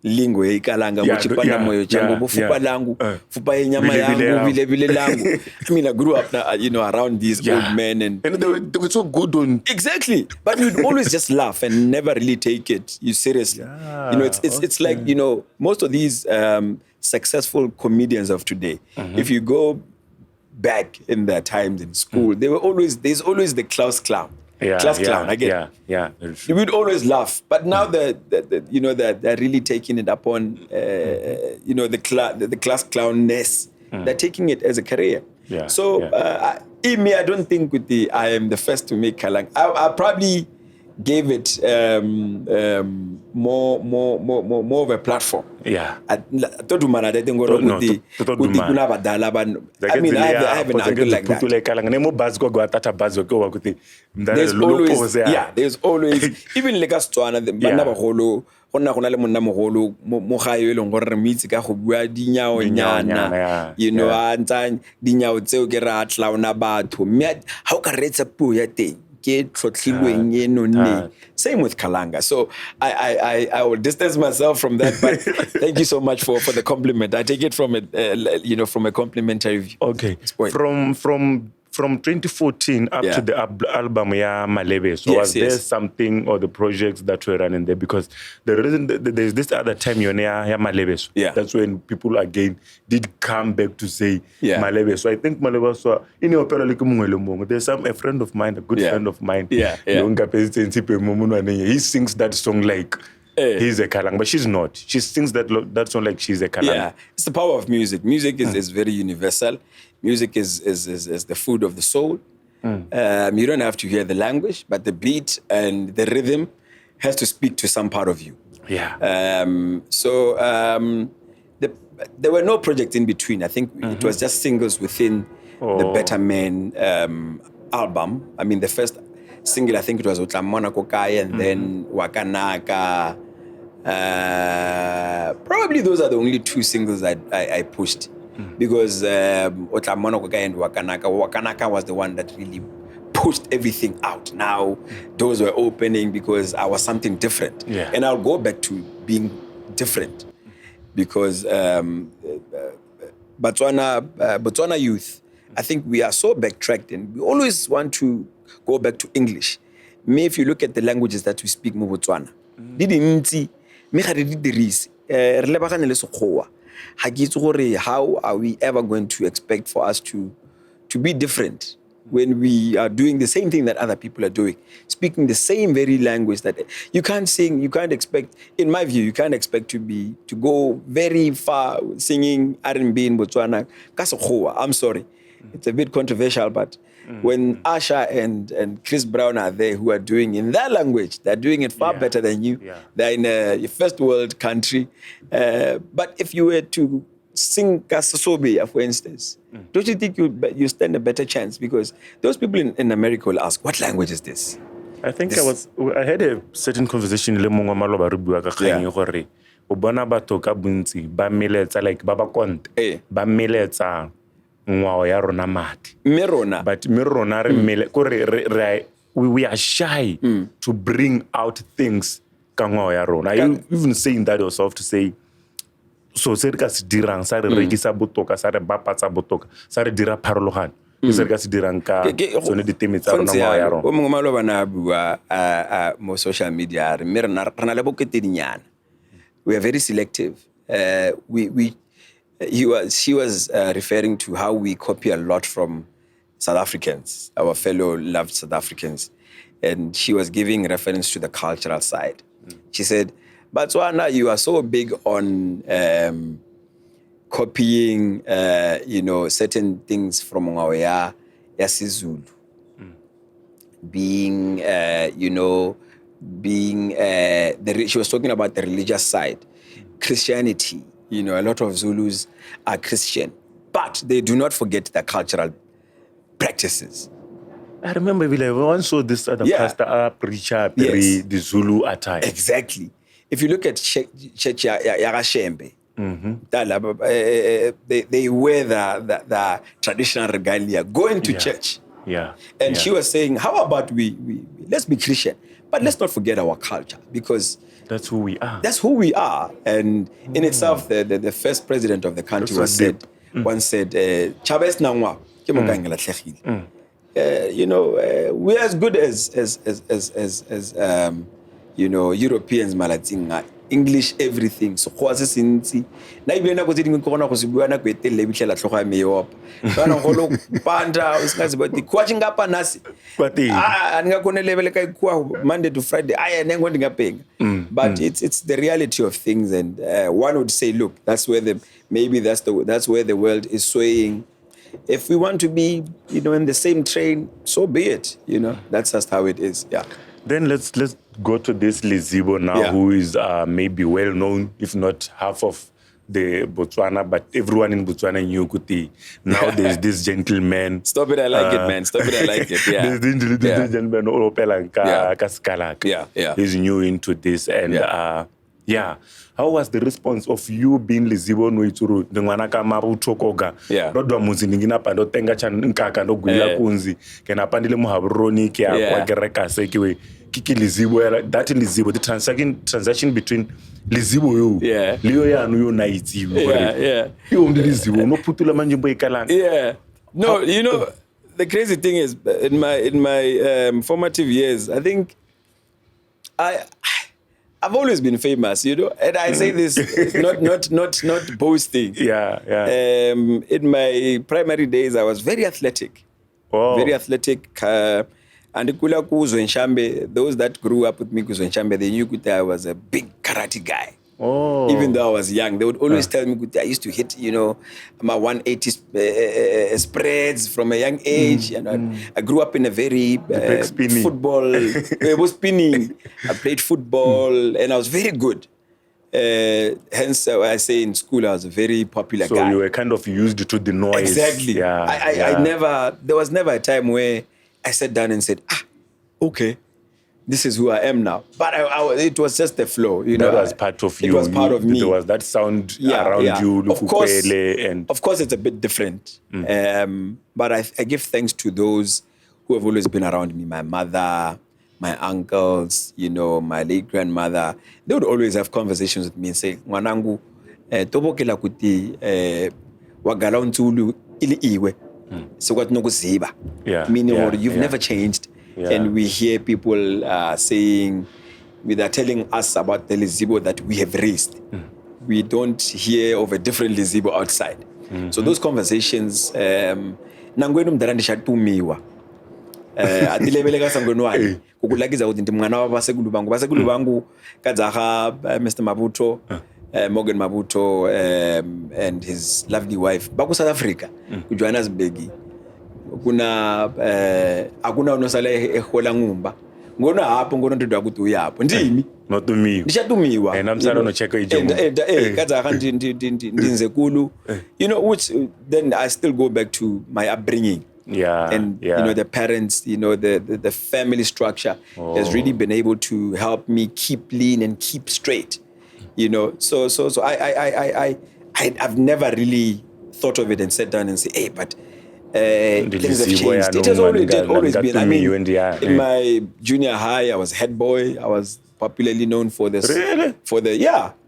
lingo Ikalanga muchipanda moyo changu bufupa langu fupa yenyama yangu vile langu. I mean, I grew up around these old men and they were so good on exactly. But we'd always just laugh and never really take it seriously. It's like most of these successful comedians of today. If you go back in their times in school, there's always the class clown. Clown again. Yeah. We'd always laugh, but now they're really taking it upon the class clownness. They're taking it as a career. So I don't think I am the first to make Kalanga. I probably gave it more of a platform. Yeah. I mean, I have an angle like that. There's always even like Setswana bana bagolo gonna le monna mogolo mo gae le ngore re mitse ka go bua dinyao nyana a ntsa dinyao tseo ke ra tlaona batho mme ha o ka retsa puo ya teng. Same with Kalanga. So I will distance myself from that. But thank you so much for the compliment. I take it from a complimentary view. Okay. From 2014 up to the album Malebe. So was there something or the projects that were running there? Because the reason there's this other time you're near Malebe. That's when people again did come back to say Malebe. So I think Malebe so in your there's a friend of mine, a good friend of mine. He sings that song like he's a Kalanga, but she's not. She sings that song like she's a Kalanga. Yeah, it's the power of music. Music is very universal. Music is the food of the soul. You don't have to hear the language, but the beat and the rhythm has to speak to some part of you. Yeah. There were no projects in between. I think it was just singles within the Better Man album. I mean, the first single, I think it was Utlamona Kokai and then Wakanaka. Probably those are the only two singles that I pushed because Otlamona Kokai and Wakanaka was the one that really pushed everything out. Now doors were opening because I was something different. Yeah. And I'll go back to being different because Botswana youth, I think we are so backtracked and we always want to go back to English. Me, if you look at the languages that we speak mo Botswana, how are we ever going to expect for us to be different when we are doing the same thing that other people are doing, speaking the same very language that you can't sing, you can't expect, in my view, you can't expect to go very far singing R&B in Botswana. I'm sorry. It's a bit controversial, but when Asha and Chris Brown are there who are doing in that language, they're doing it far better than you. Yeah. They're in a first world country. But if you were to sing Kasasobe, for instance, don't you think you stand a better chance? Because those people in America will ask, what language is this? I think I had a certain conversation le mongwe maloba re bua ka kgang gore o bona batho ka bontsi ba meletsa like ba ba konte ba meletsa ngwao ya rona mati merona but merona re mele gore we are shy to bring out things ka ngwao ya rona. Are you even saying that yourself to say so se re ka se dirang sa re rekisa botoka sa re bapatsa botoka sa re dira pharologano se re ka se dirang ka tsone diteme tsa rona ngwao ya rona o mongwe malo bana bua mo social media re merona rena le boketedinyana. We are very selective. She was referring to how we copy a lot from South Africans, our fellow loved South Africans. And she was giving reference to the cultural side. She said, Botswana, you are so big on copying, certain things from Ngawea, Yasizulu. Being, she was talking about the religious side, Christianity. A lot of Zulus are Christian, but they do not forget the cultural practices. I remember we once saw this other pastor preacher the Zulu attire. Exactly. If you look at Church Yarashembe, they wear the traditional regalia going to church. Yeah. And she was saying, how about we let's be Christian, but let's not forget our culture because that's who we are. That's who we are. And in itself, the first president of the country once said, Chavez Nangwa, we're as good as Europeans, Malatinga, English, everything. So, na ibile na go tseding go bona go se bua na go etelle bitlela tlhoga me yop bana go lo panda o se bati kwatching up nasi nga kone level ka ikwa Monday to Friday aya nengo ndingapenga but it's the reality of things and one would say look that's where that's where the world is swaying. If we want to be in the same train, so be it. That's just how it is. Yeah. Then let's go to this Lizibo now, who is maybe well known, if not half of the Botswana, but everyone in Botswana knew Kuti. Now there's this gentleman. Stop it, I like it, man. Stop it, I like it. Yeah. There's this gentleman, Ikalanga, Kaskalaka. Yeah. He's new into this. And how was the response of you being Lizibo Nwituru? Ngwana ka mabutokoga. Rodwa muzini ngina pando tenga chan nkaka ndo gwila kunzi. Kena pandile muhabroni ke akwa kereka sekiwe. Kiki Lizibo that Lizibo the transaction between Lizibo yo Leo ya anu yo na Izibo. You only Lizibo no putula manjimbo Ikalanga. No, the crazy thing is in my formative years, I think I've always been famous, and I say this not boasting. In my primary days, I was very athletic. Very athletic. And those that grew up with me, they knew that I was a big karate guy. Even though I was young, they would always tell me I used to hit, my 180 spreads from a young age. And I grew up in a very football. It was spinning. I played football, and I was very good. hence, I say in school I was a very popular guy. So you were kind of used to the noise. Exactly. Yeah, I never, there was never a time where I sat down and said, okay, this is who I am now. But it was just the flow, you know. That was part of you. It was part of me. There was that sound around you. Of course, it's a bit different. But I give thanks to those who have always been around me. My mother, my uncles, you know, my late grandmother. They would always have conversations with me and say, "Mwanangu, tobokela kuti wagala untulu ili iwe." So what no kuziba. Meaning you've never changed. Yeah. And we hear people saying, they're telling us about the Lizibo that we have raised. We don't hear of a different Lizibo outside. So those conversations, nangwenu mdarandisha tumiwa. Atilebeleka sangwenwani. Kukulagiza kuti ndi mwana wa basekulu bangu. Basekulu bangu kadzaha Mr. Mabuto, Morgan Mabuto, and his lovely wife. Baku South Africa, ku Johannesburg. Akuna unosala ehola ngumba ngona hapo ngono ndidwa kuti uyapo ndimi notumiwa ndishatumiwa and amsana no check ijemo kadza ndinzekulu you know, which then I still go back to my upbringing. And you know, the parents, you know, the family structure has really been able to help me keep lean and keep straight, you know. So I've never really thought of it and sat down and say, hey, but things have changed. It has always been. I mean, in my junior high, I was head boy. I was popularly known for this. Really?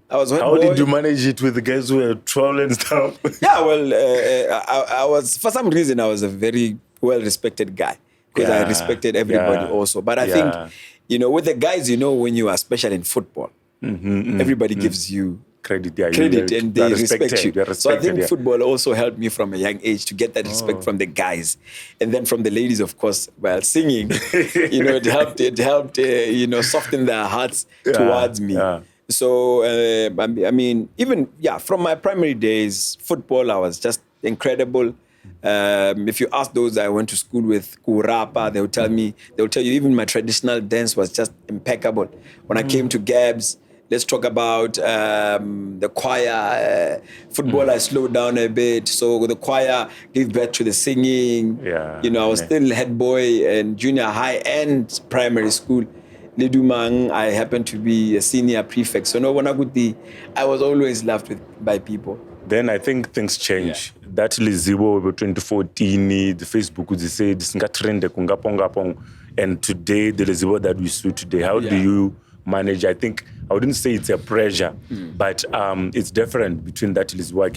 I was head boy. How did you manage it with the guys who were tall and stuff? Yeah, well, I was, for some reason, I was a very well-respected guy because I respected everybody also. But I think, you know, with the guys, you know, when you are special in football, everybody gives you credit and they respect you. So I think football also helped me from a young age to get that respect from the guys. And then from the ladies, of course, while singing, you know, it helped you know, soften their hearts towards me. So, I mean, even, from my primary days, football, I was just incredible. If you ask those I went to school with, Kurapa, they'll tell you even my traditional dance was just impeccable. When I came to Gabs, let's talk about the choir. Football, I slowed down a bit. So the choir gave birth to the singing. You know, I was still head boy in junior high and primary school. Lidumang, I happened to be a senior prefect. So no one I was always loved by people. Then I think things change. That Lizibo over 2014, the Facebook would say this trend and today the Lizibo that we see today. How do you manage? I think I wouldn't say it's a pressure, but it's different between that Lizibo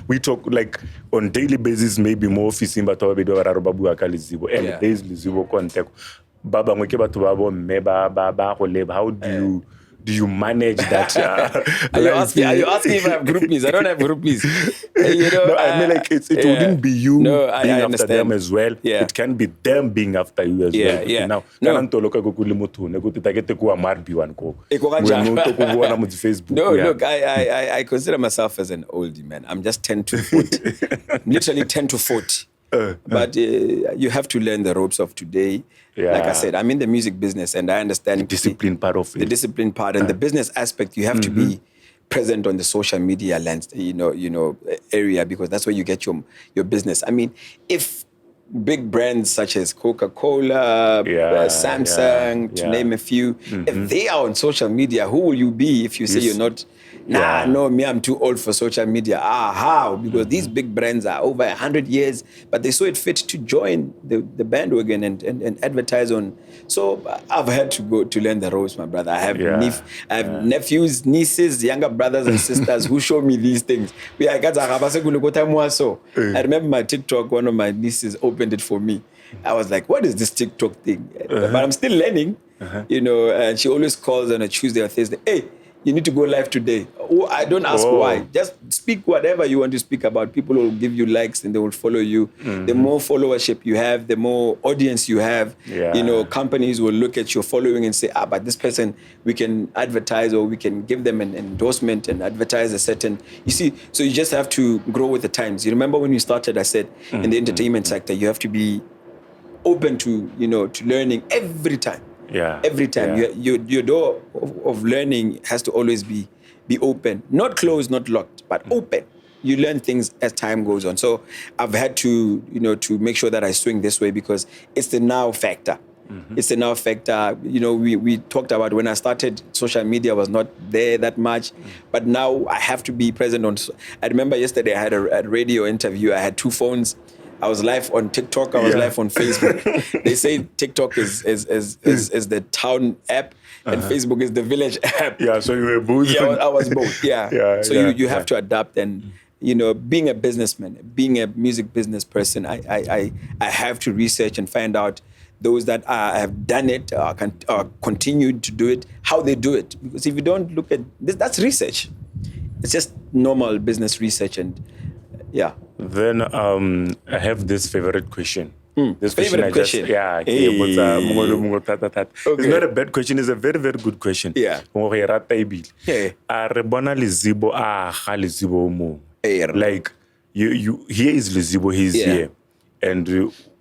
we talk like on daily basis, maybe more office but Lizibo and there's Lizibo contact. Baba how do you manage that? Are you asking if I have groupies? I don't have groupies. You know, no, I mean, like it wouldn't be you being after understand. them as well. It can be them being after you as well. Now, look, I consider myself as an oldie man. I'm just 10 to 40, literally 10 to 40. But you have to learn the ropes of today. Like I said, I'm in the music business and I understand the discipline part of it. The discipline part and the business aspect. You have to be present on the social media area because that's where you get your business. I mean, if big brands such as Coca-Cola, Samsung, to name a few, if they are on social media, who will you be if you say you're not? No, me, I'm too old for social media. How? Because these big brands are over 100 years, but they saw it fit to join the bandwagon and advertise on. So I've had to go to learn the ropes, my brother. I have nephews, nieces, younger brothers and sisters who show me these things. I remember my TikTok, one of my nieces opened it for me. I was like, what is this TikTok thing? But I'm still learning, you know, and she always calls on a Tuesday or Thursday, hey, you need to go live today. I don't ask why. Just speak whatever you want to speak about. People will give you likes and they will follow you. The more followership you have, the more audience you have. You know, companies will look at your following and say, but this person, we can advertise or we can give them an endorsement and advertise a certain... You see, so you just have to grow with the times. You remember when we started, I said, in the entertainment sector, you have to be open to, you know, to learning every time. Yeah. Every time. Yeah. Your door of learning has to always be open. Not closed, not locked, but open. You learn things as time goes on. So I've had to, to make sure that I swing this way because it's the now factor. It's the now factor. We talked about when I started, social media was not there that much, but now I have to be present on. I remember yesterday I had a radio interview. I had 2 phones. I was live on TikTok. I was live on Facebook. They say TikTok is the town app and Facebook is the village app. Yeah, so you were both. Yeah, I was both. Yeah. So you have to adapt and. Being a businessman, being a music business person, I have to research and find out those that have done it or continued to do it, how they do it. Because if you don't look at this, that's research. It's just normal business research and yeah. Then I have this favorite question. This favorite question? Hey. It's not a bad question. It's a very, very good question. Yeah. Hey. Like you here is Lizibo, he's here, and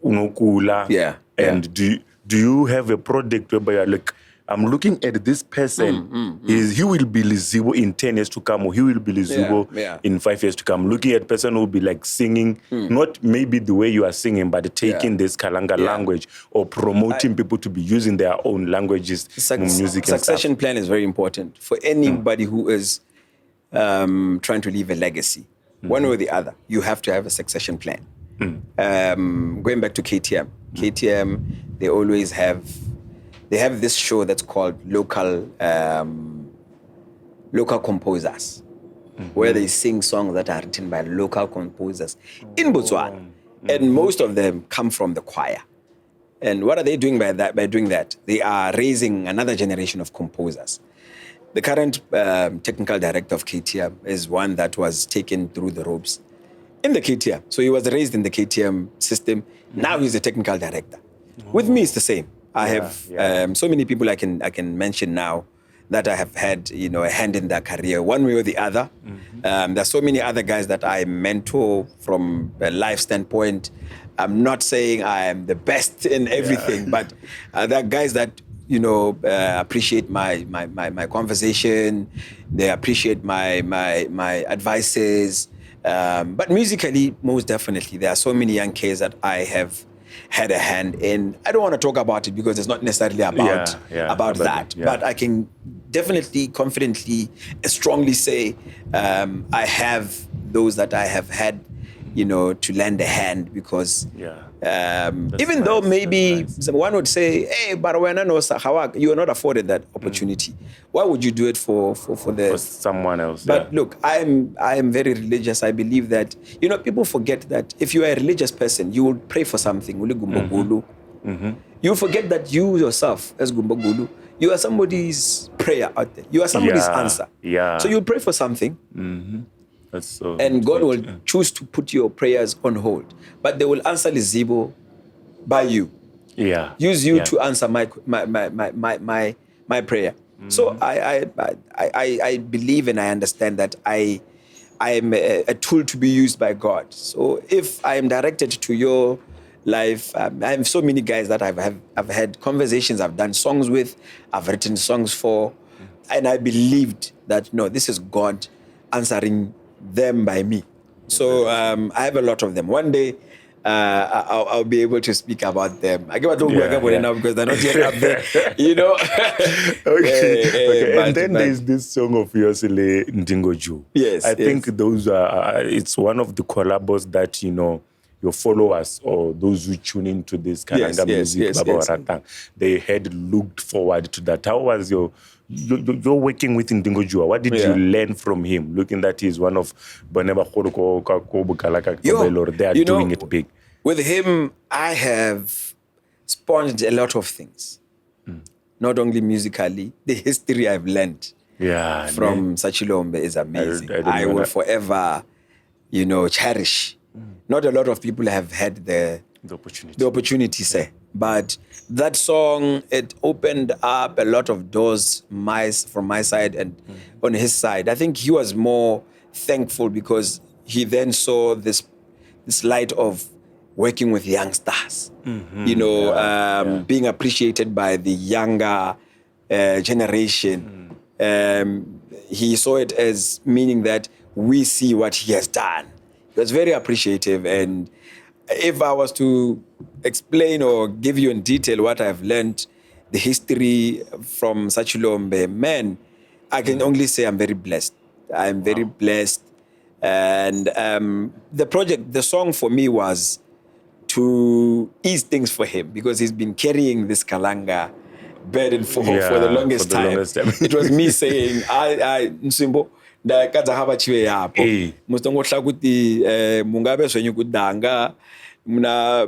Unokula. Yeah. And do you have a product whereby you're like, I'm looking at this person, he will be Lizibo in 10 years to come, or he will be Lizibo in 5 years to come. Looking at person who will be like singing, not maybe the way you are singing, but taking this Ikalanga language or promoting people to be using their own languages, music. Succession plan is very important for anybody who is trying to leave a legacy. One way or the other, you have to have a succession plan. Going back to KTM, they always have this show that's called local composers, where they sing songs that are written by local composers in Botswana, and most of them come from the choir. And what are they doing by doing that? They are raising another generation of composers. The current technical director of KTM is one that was taken through the ropes in the KTM. So he was raised in the KTM system. Now he's a technical director. With me, it's the same. I have so many people I can mention now that I have had a hand in their career, one way or the other. There's so many other guys that I mentor from a life standpoint. I'm not saying I am the best in everything, but there are guys that appreciate my conversation. They appreciate my advices. But musically, most definitely, there are so many young kids that I have had a hand in. I don't want to talk about it because it's not necessarily about that. Yeah. But I can definitely, confidently, strongly say I have those that I have had, to lend a hand because even though maybe someone would say, hey, but when I know Sahawak, you are not afforded that opportunity. Why would you do it for someone else? But look, I am very religious. I believe that, people forget that if you are a religious person, you will pray for something. You forget that you yourself, as Gumbagulu, you are somebody's prayer out there. You are somebody's answer. Yeah. So you pray for something. That's so. And God will choose to put your prayers on hold, but they will answer Lizibo by you. Yeah. Use you to answer my prayer. So I believe and I understand that I am a tool to be used by God. So if I am directed to your life, I have so many guys that I've had conversations, I've done songs with, I've written songs for, and I believed that no, this is God answering them by me. So I have a lot of them. One day I'll be able to speak about them. I give a now because they're not yet up there, Okay. And then there's this song of yours, Ndingoju. Yes. I think those are. It's one of the collabos that your followers or those who tune into this Kalanga music, they had looked forward to that. How was you're working with Ndingojua? What did you learn from him? Looking that he's one of Baneba they are doing it big. With him, I have sponged a lot of things. Not only musically, the history I've learned from Sachilombe is amazing. I will forever, cherish. Not a lot of people have had the opportunity, say. But that song, it opened up a lot of doors from my side and on his side. I think he was more thankful because he then saw this light of working with young stars, being appreciated by the younger generation. He saw it as meaning that we see what he has done. He was very appreciative. And if I was to explain or give you in detail what I've learned, the history from Sachulombe, man, I can only say I'm very blessed. I'm very blessed. And the song for me was to ease things for him, because he's been carrying this Ikalanga burden for the longest time. It was me saying, Nsimbo, da kaza haba chiwe yapo. Mustongo hlakuti mungabe swenyu kudanga mna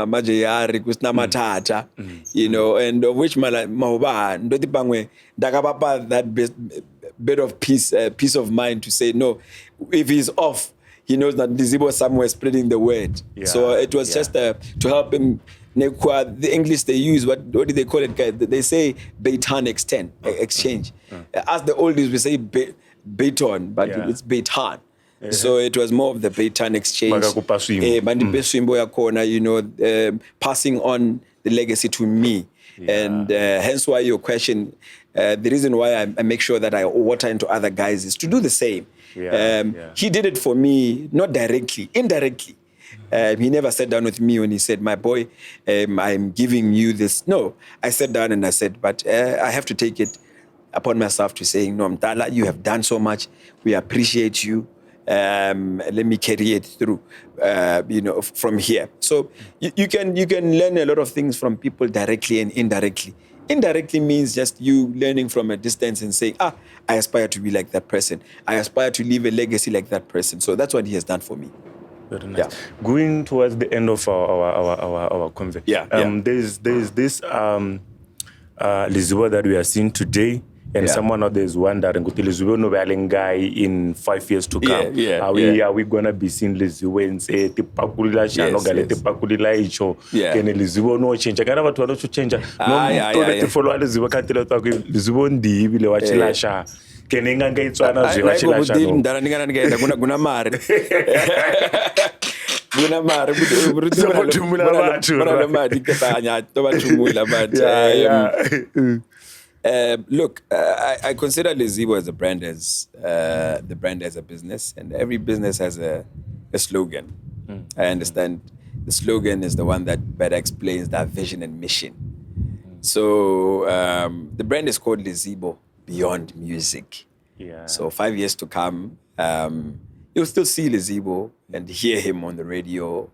majeyari kusna matata, and of which mahoba ndoti pangwe dakabapa that bit of peace of mind to say no, if he's off, he knows that Lizibo somewhere spreading the word. So it was just to help him. The English they use, what do they call it? They say baton exchange. As the oldies, we say baton, but it's baton. So it was more of the baton exchange. Passing on the legacy to me. And hence why your question, the reason why I make sure that I water into other guys is to do the same. He did it for me, not directly, indirectly. He never sat down with me when he said, my boy, I'm giving you this. No, I sat down and I said, but I have to take it upon myself to say, no, Mtala, you have done so much. We appreciate you. Let me carry it through, from here. So you can learn a lot of things from people directly and indirectly. Indirectly means just you learning from a distance and saying, I aspire to be like that person. I aspire to leave a legacy like that person. So that's what he has done for me. Very nice. Yeah. Going towards the end of our conversation, there's this Lizibo that we are seeing today, and someone out there is wondering, Lizibo no guy in 5 years to come. Are we gonna be seeing Lizibo and say Tipakulila Shano Gale Tipakulila Icho? Can Lizibo no change? I can't have to change. No, to follow Lizibo can't tell Lizibo ndi bile wachilasha. Kenenga ngaitswana zwe wachilasha. Guna mari. Look, I consider Lizibo as a brand as the brand as a business, and every business has a slogan. I understand the slogan is the one that better explains that vision and mission. So the brand is called Lizibo Beyond Music. So 5 years to come, you'll still see Lizibo and hear him on the radio,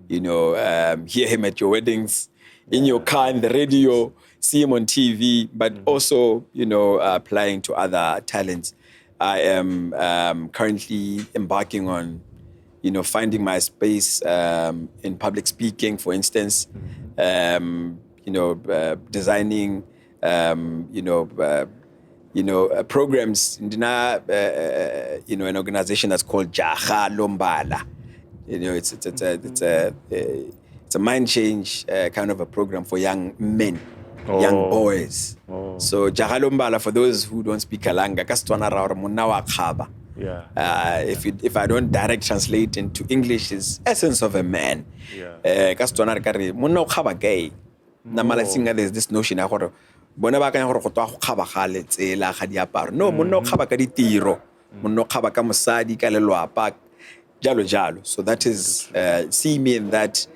hear him at your weddings, in your car, in the radio, see him on TV, but also, applying to other talents. I am currently embarking on, finding my space in public speaking, for instance, designing, programs in an organization that's called Jaha Lombala. It's a mind change kind of a program for young men, young boys. So Jaha Lombala, for those who don't speak Ikalanga, if I don't direct translate into English, is essence of a man. There's this notion bona ba kanya gore go twa go khaba gale tsela ga diaparo no monna o khaba ka ditiro monna o khaba ka mosadi ka lelwapa jalo. So that is see me in that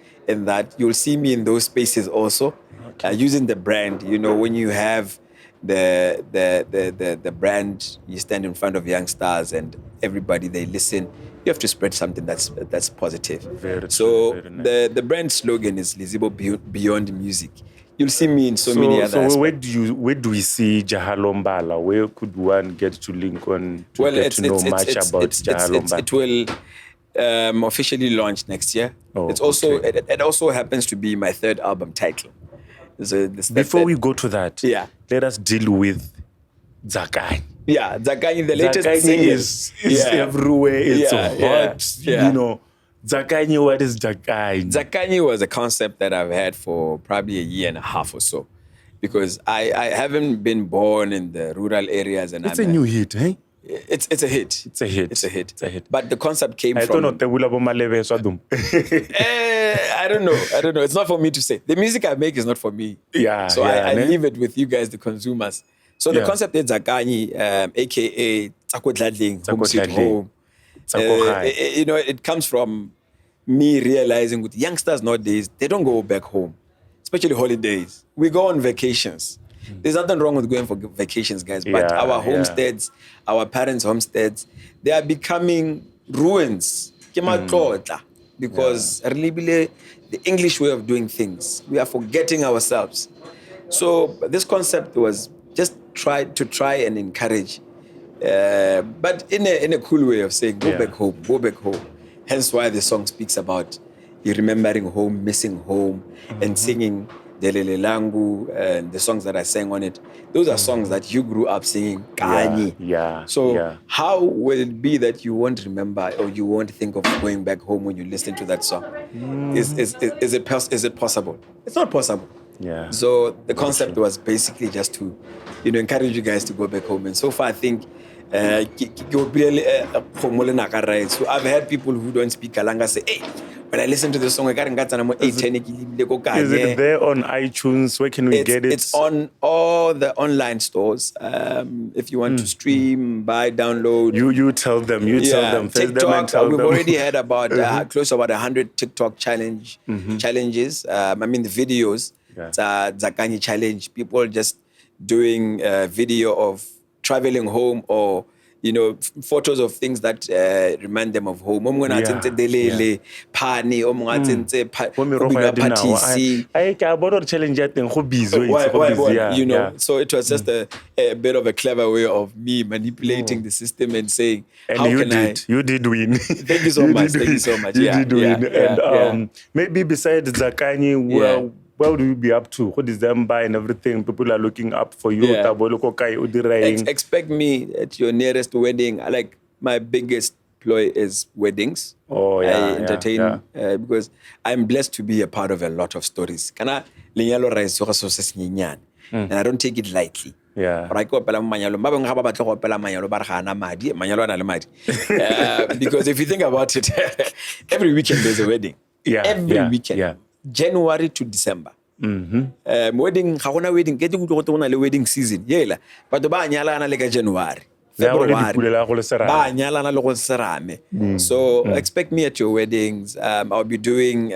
you'll see me in those spaces also, using the brand. When you have the brand, you stand in front of young stars and everybody, they listen. You have to spread something that's positive. Very nice. The brand slogan is Lizibo Beyond Music. You'll see me in so many other aspects. Where do we see Jaha Lombala? Where could one get to link on to get to know much about Jaha Lombala? It will officially launch next year. It also happens to be my third album title. Before we go to that, let us deal with Zakai. Zakai, the latest thing is everywhere. It's hot. Zakai, what is Zakai? Zakai was a concept that I've had for probably a year and a half or so, because I haven't been born in the rural areas, and it's a new hit, eh? It's a hit. It's a hit. It's a hit. It's a hit. But the concept came I from... don't know. I don't know. It's not for me to say. The music I make is not for me. Yeah. So I leave it with you guys, the consumers. So the concept is Zakanyi, aka Tsako Dladling, home sweet home. It comes from me realizing with youngsters nowadays, they don't go back home, especially holidays. We go on vacations. There's nothing wrong with going for vacations, guys. But our homesteads, our parents' homesteads, they are becoming ruins. Because the English way of doing things, we are forgetting ourselves. So this concept was just try and encourage, but in a cool way of saying, go back home. Hence why the song speaks about you remembering home, missing home, and singing Delele Langu and the songs that I sang on it. Those are songs that you grew up singing. So how will it be that you won't remember or you won't think of going back home when you listen to that song? Is it possible? It's not possible. Yeah. So the concept was basically just to, encourage you guys to go back home. And so far, I think so I've heard people who don't speak Kalanga say, hey, when I listen to the song, is it there on iTunes? Where can we get it? It's on all the online stores. If you want to stream, buy, download. You tell them. Tell them. TikTok, we've already heard about close to about 100 TikTok challenges. The videos. Zakanyi challenge. People just doing video of traveling home or photos of things that remind them of home. So it was just a bit of a clever way of me manipulating the system and saying, you did win. Thank you so much. You did win. And maybe besides Zakanyi, what would you be up to? What December and everything? People are looking up for you. Expect me at your nearest wedding. Like my biggest ploy is weddings. I entertain because I'm blessed to be a part of a lot of stories. And I don't take it lightly. Because if you think about it, every weekend there's a wedding. Every weekend. January to December. Wedding, wedding season. But the January. February. So expect me at your weddings. I'll be doing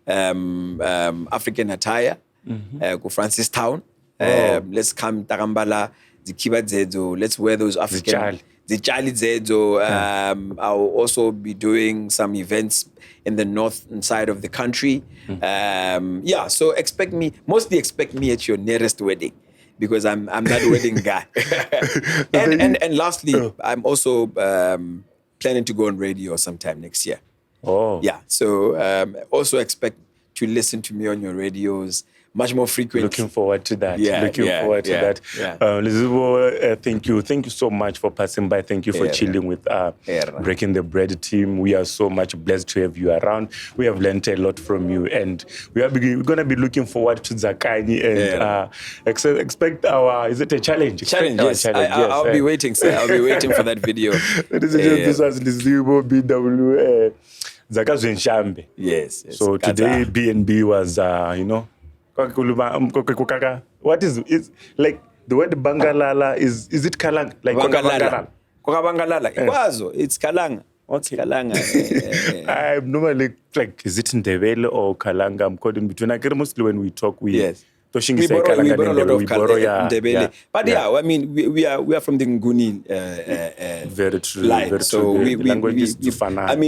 African attire. Go Francistown. Let's come Tarambala, the Kiba Zedzo. Let's wear those African. The Charlie Zedzo. I'll also be doing some events in the north side of the country. So mostly expect me at your nearest wedding because I'm that wedding guy. and lastly, I'm also planning to go on radio sometime next year. So also expect to listen to me on your radios much more frequently. Looking forward to that. Lizibo, thank you. Thank you so much for passing by. Thank you for chilling with Breaking the Bread team. We are so much blessed to have you around. We have learned a lot from you. And we're going to be looking forward to Zakanyi and expect is it a challenge? Challenge, yes. I'll be waiting, sir. I'll be waiting for that video. This was Lizibo Bw. Zakazu Nshambe. Yes. So today BNB was, what is it? Like the word Bangalala is it Kalanga? Like Bangalala. It's Kalanga. Okay. Kalanga. I'm normally like, is it Ndebele or Kalanga? I'm caught in between. I get mostly when we talk, we borrow a lot of Ndebele. But we are from the Nguni very true. line. Very so true. we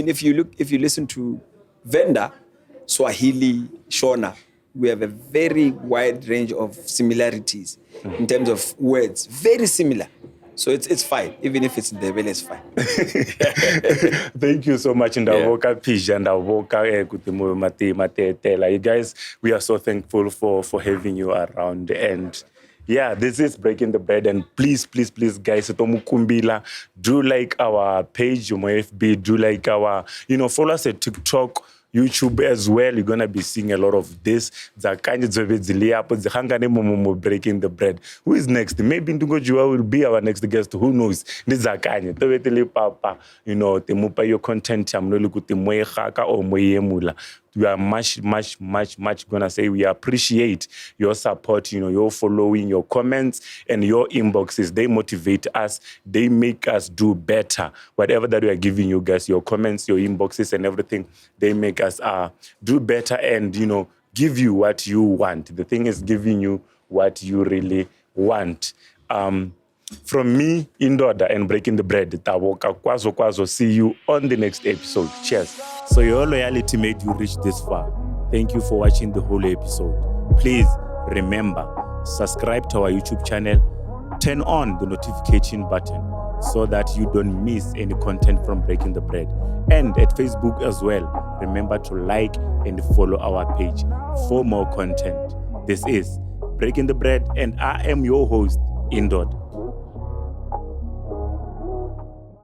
if you listen to Venda, Swahili, Shona, we have a very wide range of similarities in terms of words. Very similar. So it's fine. Even if it's Ndebele, it's fine. Thank you so much. You guys, we are so thankful for having you around. And this is Breaking the Bread. And please, guys, do like our page, FB, do like our, follow us at TikTok. YouTube as well. You're gonna be seeing a lot of this. Breaking the bread. Who is next? Maybe Ndungojua will be our next guest. Who knows? Papa, you know, temupa your content. We are much gonna say we appreciate your support, you know, your following, your comments, and your inboxes. They motivate us. They make us do better. Whatever that we are giving you guys, your comments, your inboxes, and everything, they make us do better and, you know, give you what you want. The thing is giving you what you really want. From me, Indoda and Breaking the Bread, Tawoka Kwazo Kwazo. See you on the next episode. Cheers. So your loyalty made you reach this far. Thank you for watching the whole episode. Please remember, subscribe to our YouTube channel, turn on the notification button so that you don't miss any content from Breaking the Bread. And at Facebook as well, remember to like and follow our page for more content. This is Breaking the Bread and I am your host, Indod.